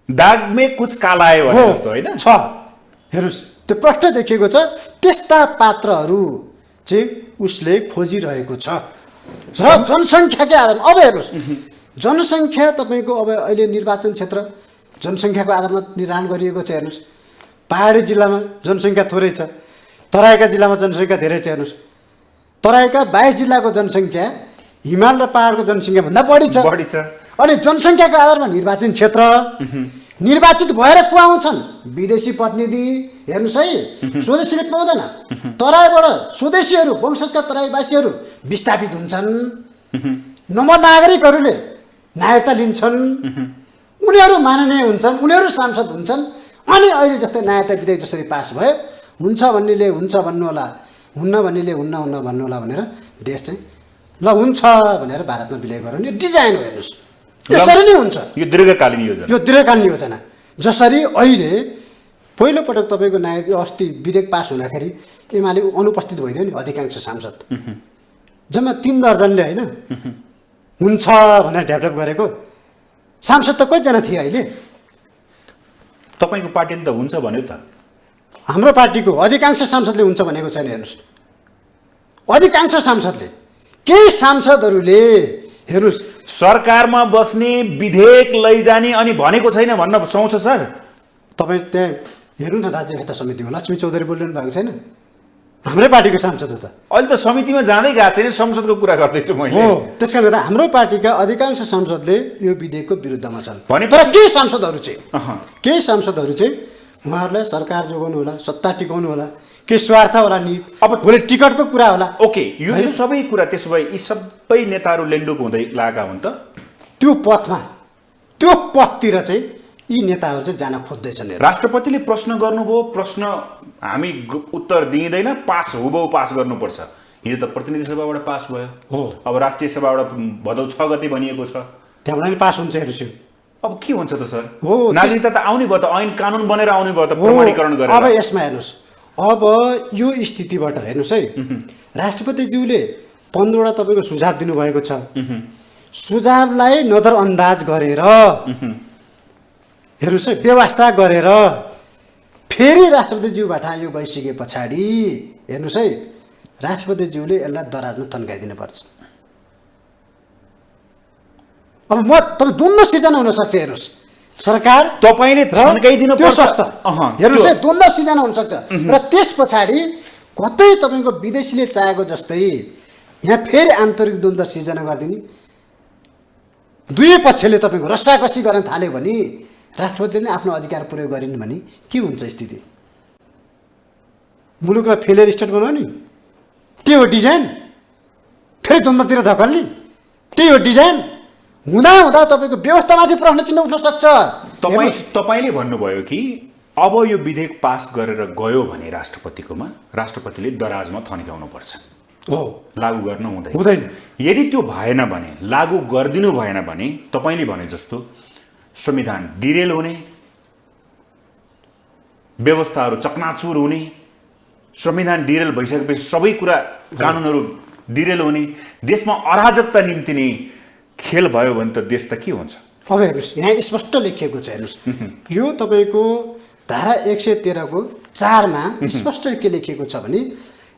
दागमे कुछ काला आयो भने जस्तो होइन छ। हेर्नुहोस्, त्यो प्रष्ट देखिएको छ। त्यस्ता पात्रहरू चाहिँ उसले खोजिरहेको छ र जनसङ्ख्याकै आधारमा। अब हेर्नुहोस्, जनसङ्ख्या तपाईँको अब अहिले निर्वाचन क्षेत्र जनसङ्ख्याको आधारमा निर्धारण गरिएको छ। हेर्नुहोस्, पहाडी जिल्लामा जनसङ्ख्या थोरै छ, तराईका जिल्लामा जनसङ्ख्या धेरै छ। हेर्नुहोस्, तराईका 22 जिल्लाको जनसङ्ख्या हिमाल र पहाडको जनसङ्ख्याभन्दा बढी छ। अनि जनसङ्ख्याको आधारमा निर्वाचन क्षेत्र निर्वाचित भएर को आउँछन्? विदेशी प्रतिनिधि। हेर्नुहोस् है, स्वदेशीले पाउँदैन। तराईबाट स्वदेशीहरू, वंशजका तराईवासीहरू विस्थापित हुन्छन्, नवनागरिकहरूले नागरिकता लिन्छन्, उनीहरू माननीय हुन्छन्, उनीहरू सांसद हुन्छन्। अनि अहिले जस्तै नागरिकता विधेयक जसरी पास भयो, हुन्छ भन्नेले हुन्छ भन्नु होला, हुन्न भन्नेले हुन्न भन्नु होला भनेर देश चाहिँ ल हुन्छ भनेर भारतमा विलय गराउने डिजाइन हो। हेर्नुहोस्, यसरी नै हुन्छ। यो दीर्घकालीन योजना, यो दीर्घकालीन योजना। जसरी अहिले पहिलोपटक तपाईँको नागरिक अस्ति विधेयक पास हुँदाखेरि एमाले अनुपस्थित भइदियो नि अधिकांश सांसद, जम्मा 3 दर्जनले होइन हुन्छ भनेर ढ्यापढ्याप गरेको सांसद त कतिजना थिए अहिले? तपाईँको पार्टीले त हुन्छ भन्यो त। हाम्रो पार्टीको अधिकांश सांसदले हुन्छ भनेको छैन। हेर्नुहोस्, अधिकांश सांसदले, केही सांसदहरूले तपाईँ त्यहाँ हेर्नु न राज्य व्यवस्था समितिमा लक्ष्मी चौधरी बोलिरहनु भएको छैन? हाम्रै पार्टीको सांसद हो त। अहिले त समितिमा जाँदै गएको छैन, संसदको कुरा गर्दैछु मैले। हो, त्यस कारणले गर्दा हाम्रो पार्टीका अधिकांश सांसदले यो विधेयकको विरुद्धमा छन्। भनेपछि- तर केही सांसदहरू चाहिँ उहाँहरूलाई सरकार जोगाउनु होला, सत्ता टिकाउनु होला, के स्वार्थ होला, नीति अब भोलि टिकटको कुरा होला। ओके, यो सबै कुरा त्यसो भए यी सबै नेताहरू लेन्डुप हुँदै लागेका हुन् त? त्यो पथतिर चाहिँ यी नेताहरू चाहिँ जान खोज्दैछन्। राष्ट्रपतिले प्रश्न गर्नुभयो, प्रश्न हामी उत्तर दिँदैन, पास हुबहु पास गर्नुपर्छ। हिजो त प्रतिनिधि सभाबाट पास भयो, हो, अब राष्ट्रिय सभाबाट भदौ 6 गते भनिएको छ। त्यहाँबाट नि पास हुन्छ हेर्नुहोस्। अब के हुन्छ त सर? हो, नागरिकता त आउने भयो त, ऐन कानुन बनेर आउने भयो त, प्रमाणीकरण गरेर। अब यसमा हेर्नुहोस्, अब यो स्थितिबाट हेर्नुहोस् है, राष्ट्रपतिज्यूले 15वटा तपाईँको सुझाव दिनुभएको छ। सुझावलाई नजरअन्दाज गरेर हेर्नुहोस् है, व्यवस्था गरेर फेरि राष्ट्रपतिज्यूबाट यो गइसके पछाडि हेर्नुहोस् है, राष्ट्रपतिज्यूले यसलाई दराजमा तन्काइदिनुपर्छ। अब तपाईँ द्वन्द्व सिर्जना हुनसक्छ। हेर्नुहोस्, सरकार तपाईँले तन्काइदिनु त्यो पर्छ। सस्तो हेर्नुहोस् है, द्वन्द्व सिर्जना हुनसक्छ। र त्यस पछाडि कतै तपाईँको विदेशीले चाहेको जस्तै यहाँ फेरि आन्तरिक द्वन्द्व सिर्जना गरिदिने, दुवै पक्षले तपाईँको रस्साकसी गर्न थाल्यो भने राष्ट्रपतिले आफ्नो अधिकार प्रयोग गरिन् भने के हुन्छ स्थिति? मुलुकलाई फेलियर स्टेट बनाउने त्यही हो डिजाइन, फेरि द्वन्द्वतिर धकल्ने त्यही हो डिजाइन। हुँदा तपाईँको व्यवस्थामाथि प्रश्न चिन्ह उठ्न सक्छ। तपाईँले भन्नुभयो कि अब यो विधेयक पास गरेर गयो भने राष्ट्रपतिकोमा, राष्ट्रपतिले दराजमा थन्काउनुपर्छ, हो, लागू गर्न हुँदैन। यदि त्यो भएन भने, लागू गरिदिनु भएन भने तपाईँले भने जस्तो संविधान डिरेल हुने, व्यवस्थाहरू चकनाचुर हुने, संविधान डिरेल भइसकेपछि सबै कुरा कानुनहरू डिरेल हुने, देशमा अराजकता निम्ति नै खेल भयो भने त देश त के हुन्छ? अब हेर्नुहोस्, यहाँ स्पष्ट लेखिएको छ। हेर्नुहोस्, यो तपाईँको धारा 113 को 4 मा स्पष्ट के लेखिएको छ भने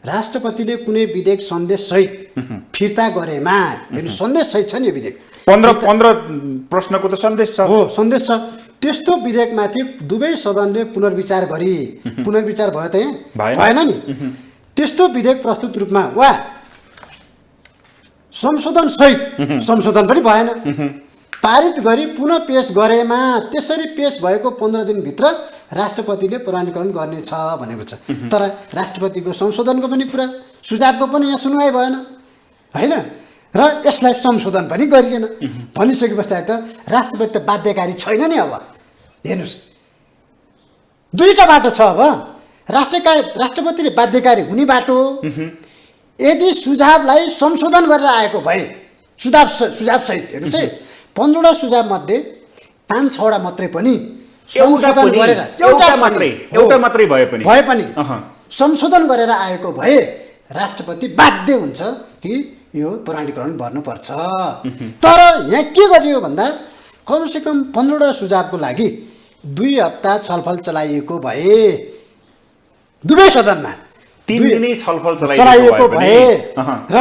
राष्ट्रपतिले कुनै विधेयक सन्देशसहित फिर्ता गरेमा, हेर्नुहोस् सन्देश सहित छ नि यो विधेयक, 15 प्रश्नको त सन्देश छ। हो, सन्देश छ। त्यस्तो विधेयकमाथि दुवै सदनले पुनर्विचार गरी, पुनर्विचार भयो त यहाँ भएन नि, त्यस्तो विधेयक प्रस्तुत रूपमा वा संशोधन सहित, संशोधन पनि भएन, पारित गरी पुनः पेश गरेमा त्यसरी पेश भएको 15 दिनभित्र राष्ट्रपतिले प्रमाणीकरण गर्नेछ भनेको छ। तर राष्ट्रपतिको संशोधनको पनि कुरा, सुझावको पनि यहाँ सुनवाई भएन होइन, र यसलाई संशोधन पनि गरिएन भनिसके पछाडि त राष्ट्रपति त बाध्यकारी छैन नि। अब हेर्नुहोस्, दुईटा बाटो छ। अब राष्ट्रपतिले बाध्यकारी हुने बाटो, यदि सुझावलाई संशोधन गरेर आएको भए, सुझाव सहित हेर्नुहोस् है, 15वटा सुझाव मध्ये 5-6वटा मात्रै पनि संशोधन गरेर, एउटा मात्रै भए पनि संशोधन गरेर आएको भए राष्ट्रपति बाध्य हुन्छ कि यो प्रमाणीकरण गर्नुपर्छ। तर यहाँ के गरियो भन्दा कमसेकम 15वटा सुझावको लागि 2 हप्ता छलफल चलाइएको भए, दुवै सदनमा 3 दिनै छलफल चलाइएको भए र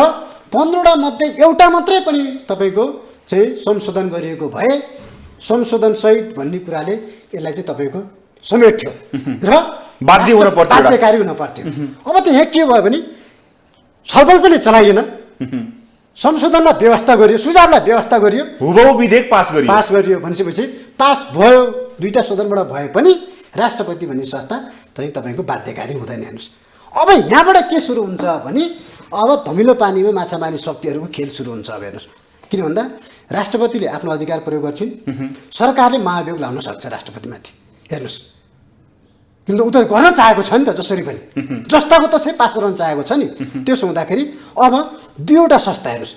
15वटा मध्ये एउटा मात्रै पनि तपाईँको चाहिँ संशोधन गरिएको भए, संशोधन सहित भन्ने कुराले यसलाई चाहिँ तपाईँको समेट्थ्यो र बाध्यकारी हुन पर्थ्यो। अब त यहाँ के भयो भने छलफल पनि चलाइएन, संशोधनलाई व्यवस्था गरियो, सुझावलाई व्यवस्था गरियो, हुबहु विधेयक पास गरियो भनेपछि पास भयो, दुईटा सदनबाट भए पनि राष्ट्रपति भन्ने संस्था चाहिँ तपाईँको बाध्यकारी हुँदैन। हेर्नुहोस्, अब यहाँबाट के सुरु हुन्छ भने अब धमिलो पानीमा माछा मार्ने शक्तिहरूको खेल सुरु हुन्छ। अब हेर्नुहोस्, किन भन्दा राष्ट्रपतिले आफ्नो अधिकार प्रयोग गर्छिन्, सरकारले महाभियोग लाउन सक्छ राष्ट्रपतिमाथि। हेर्नुहोस्, किनभने उता गर्न चाहेको छ नि त, जसरी पनि जस्ताको तस्तै पास गराउन चाहेको छ नि। त्यसो हुँदाखेरि अब दुईवटा संस्था, हेर्नुहोस्,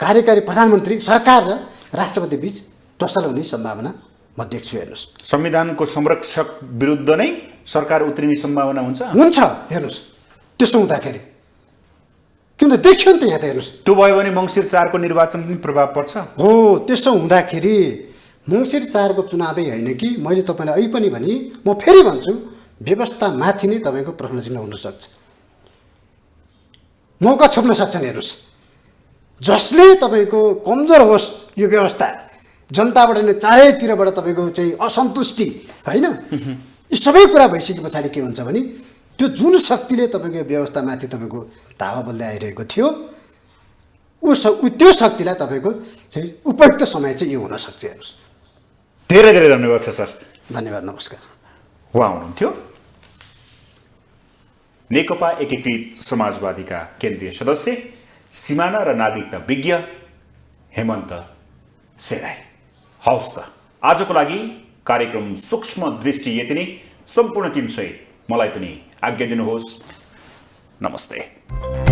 कार्यकारी प्रधानमन्त्री, सरकार र राष्ट्रपति बीच टसल हुने सम्भावना म देख्छु। हेर्नुहोस्, संविधानको संरक्षक विरुद्ध नै सरकार उत्रिने सम्भावना हुन्छ। हेर्नुहोस्, त्यसो हुँदाखेरि किन त देखियो नि त यहाँ त। हेर्नुहोस्, त्यो भयो भने मङ्सिर 4 को निर्वाचन पनि प्रभाव पर्छ। हो, त्यसो हुँदाखेरि मङ्सिर 4 को चुनावै होइन कि, मैले तपाईँलाई अहिले पनि भने, म फेरि भन्छु, व्यवस्थामाथि नै तपाईँको प्रश्न चिन्ह हुनसक्छ, मौका छोप्न सक्छन्। हेर्नुहोस्, जसले तपाईँको कमजोर होस् यो व्यवस्था, जनताबाट नै चारैतिरबाट तपाईँको चाहिँ असन्तुष्टि होइन, यी सबै कुरा भइसके पछाडि के हुन्छ भने त्यो जुन शक्तिले तपाईँको व्यवस्थामाथि तपाईँको धावा बोल्दै आइरहेको थियो त्यो शक्तिलाई तपाईँको चाहिँ उपयुक्त समय चाहिँ यो हुनसक्छ। हेर्नुहोस्। धेरै धेरै धन्यवाद छ सर। धन्यवाद, नमस्कार। उहाँ हुनुहुन्थ्यो नेकपा एकीकृत समाजवादीका केन्द्रीय सदस्य सिमाना र नागरिकता विज्ञ हेमन्त सेराई। हवस् त आजको लागि कार्यक्रम सूक्ष्म दृष्टि यति नै। सम्पूर्ण टिमसहित मलाई पनि आज्ञा दिनुहोस्। नमस्ते।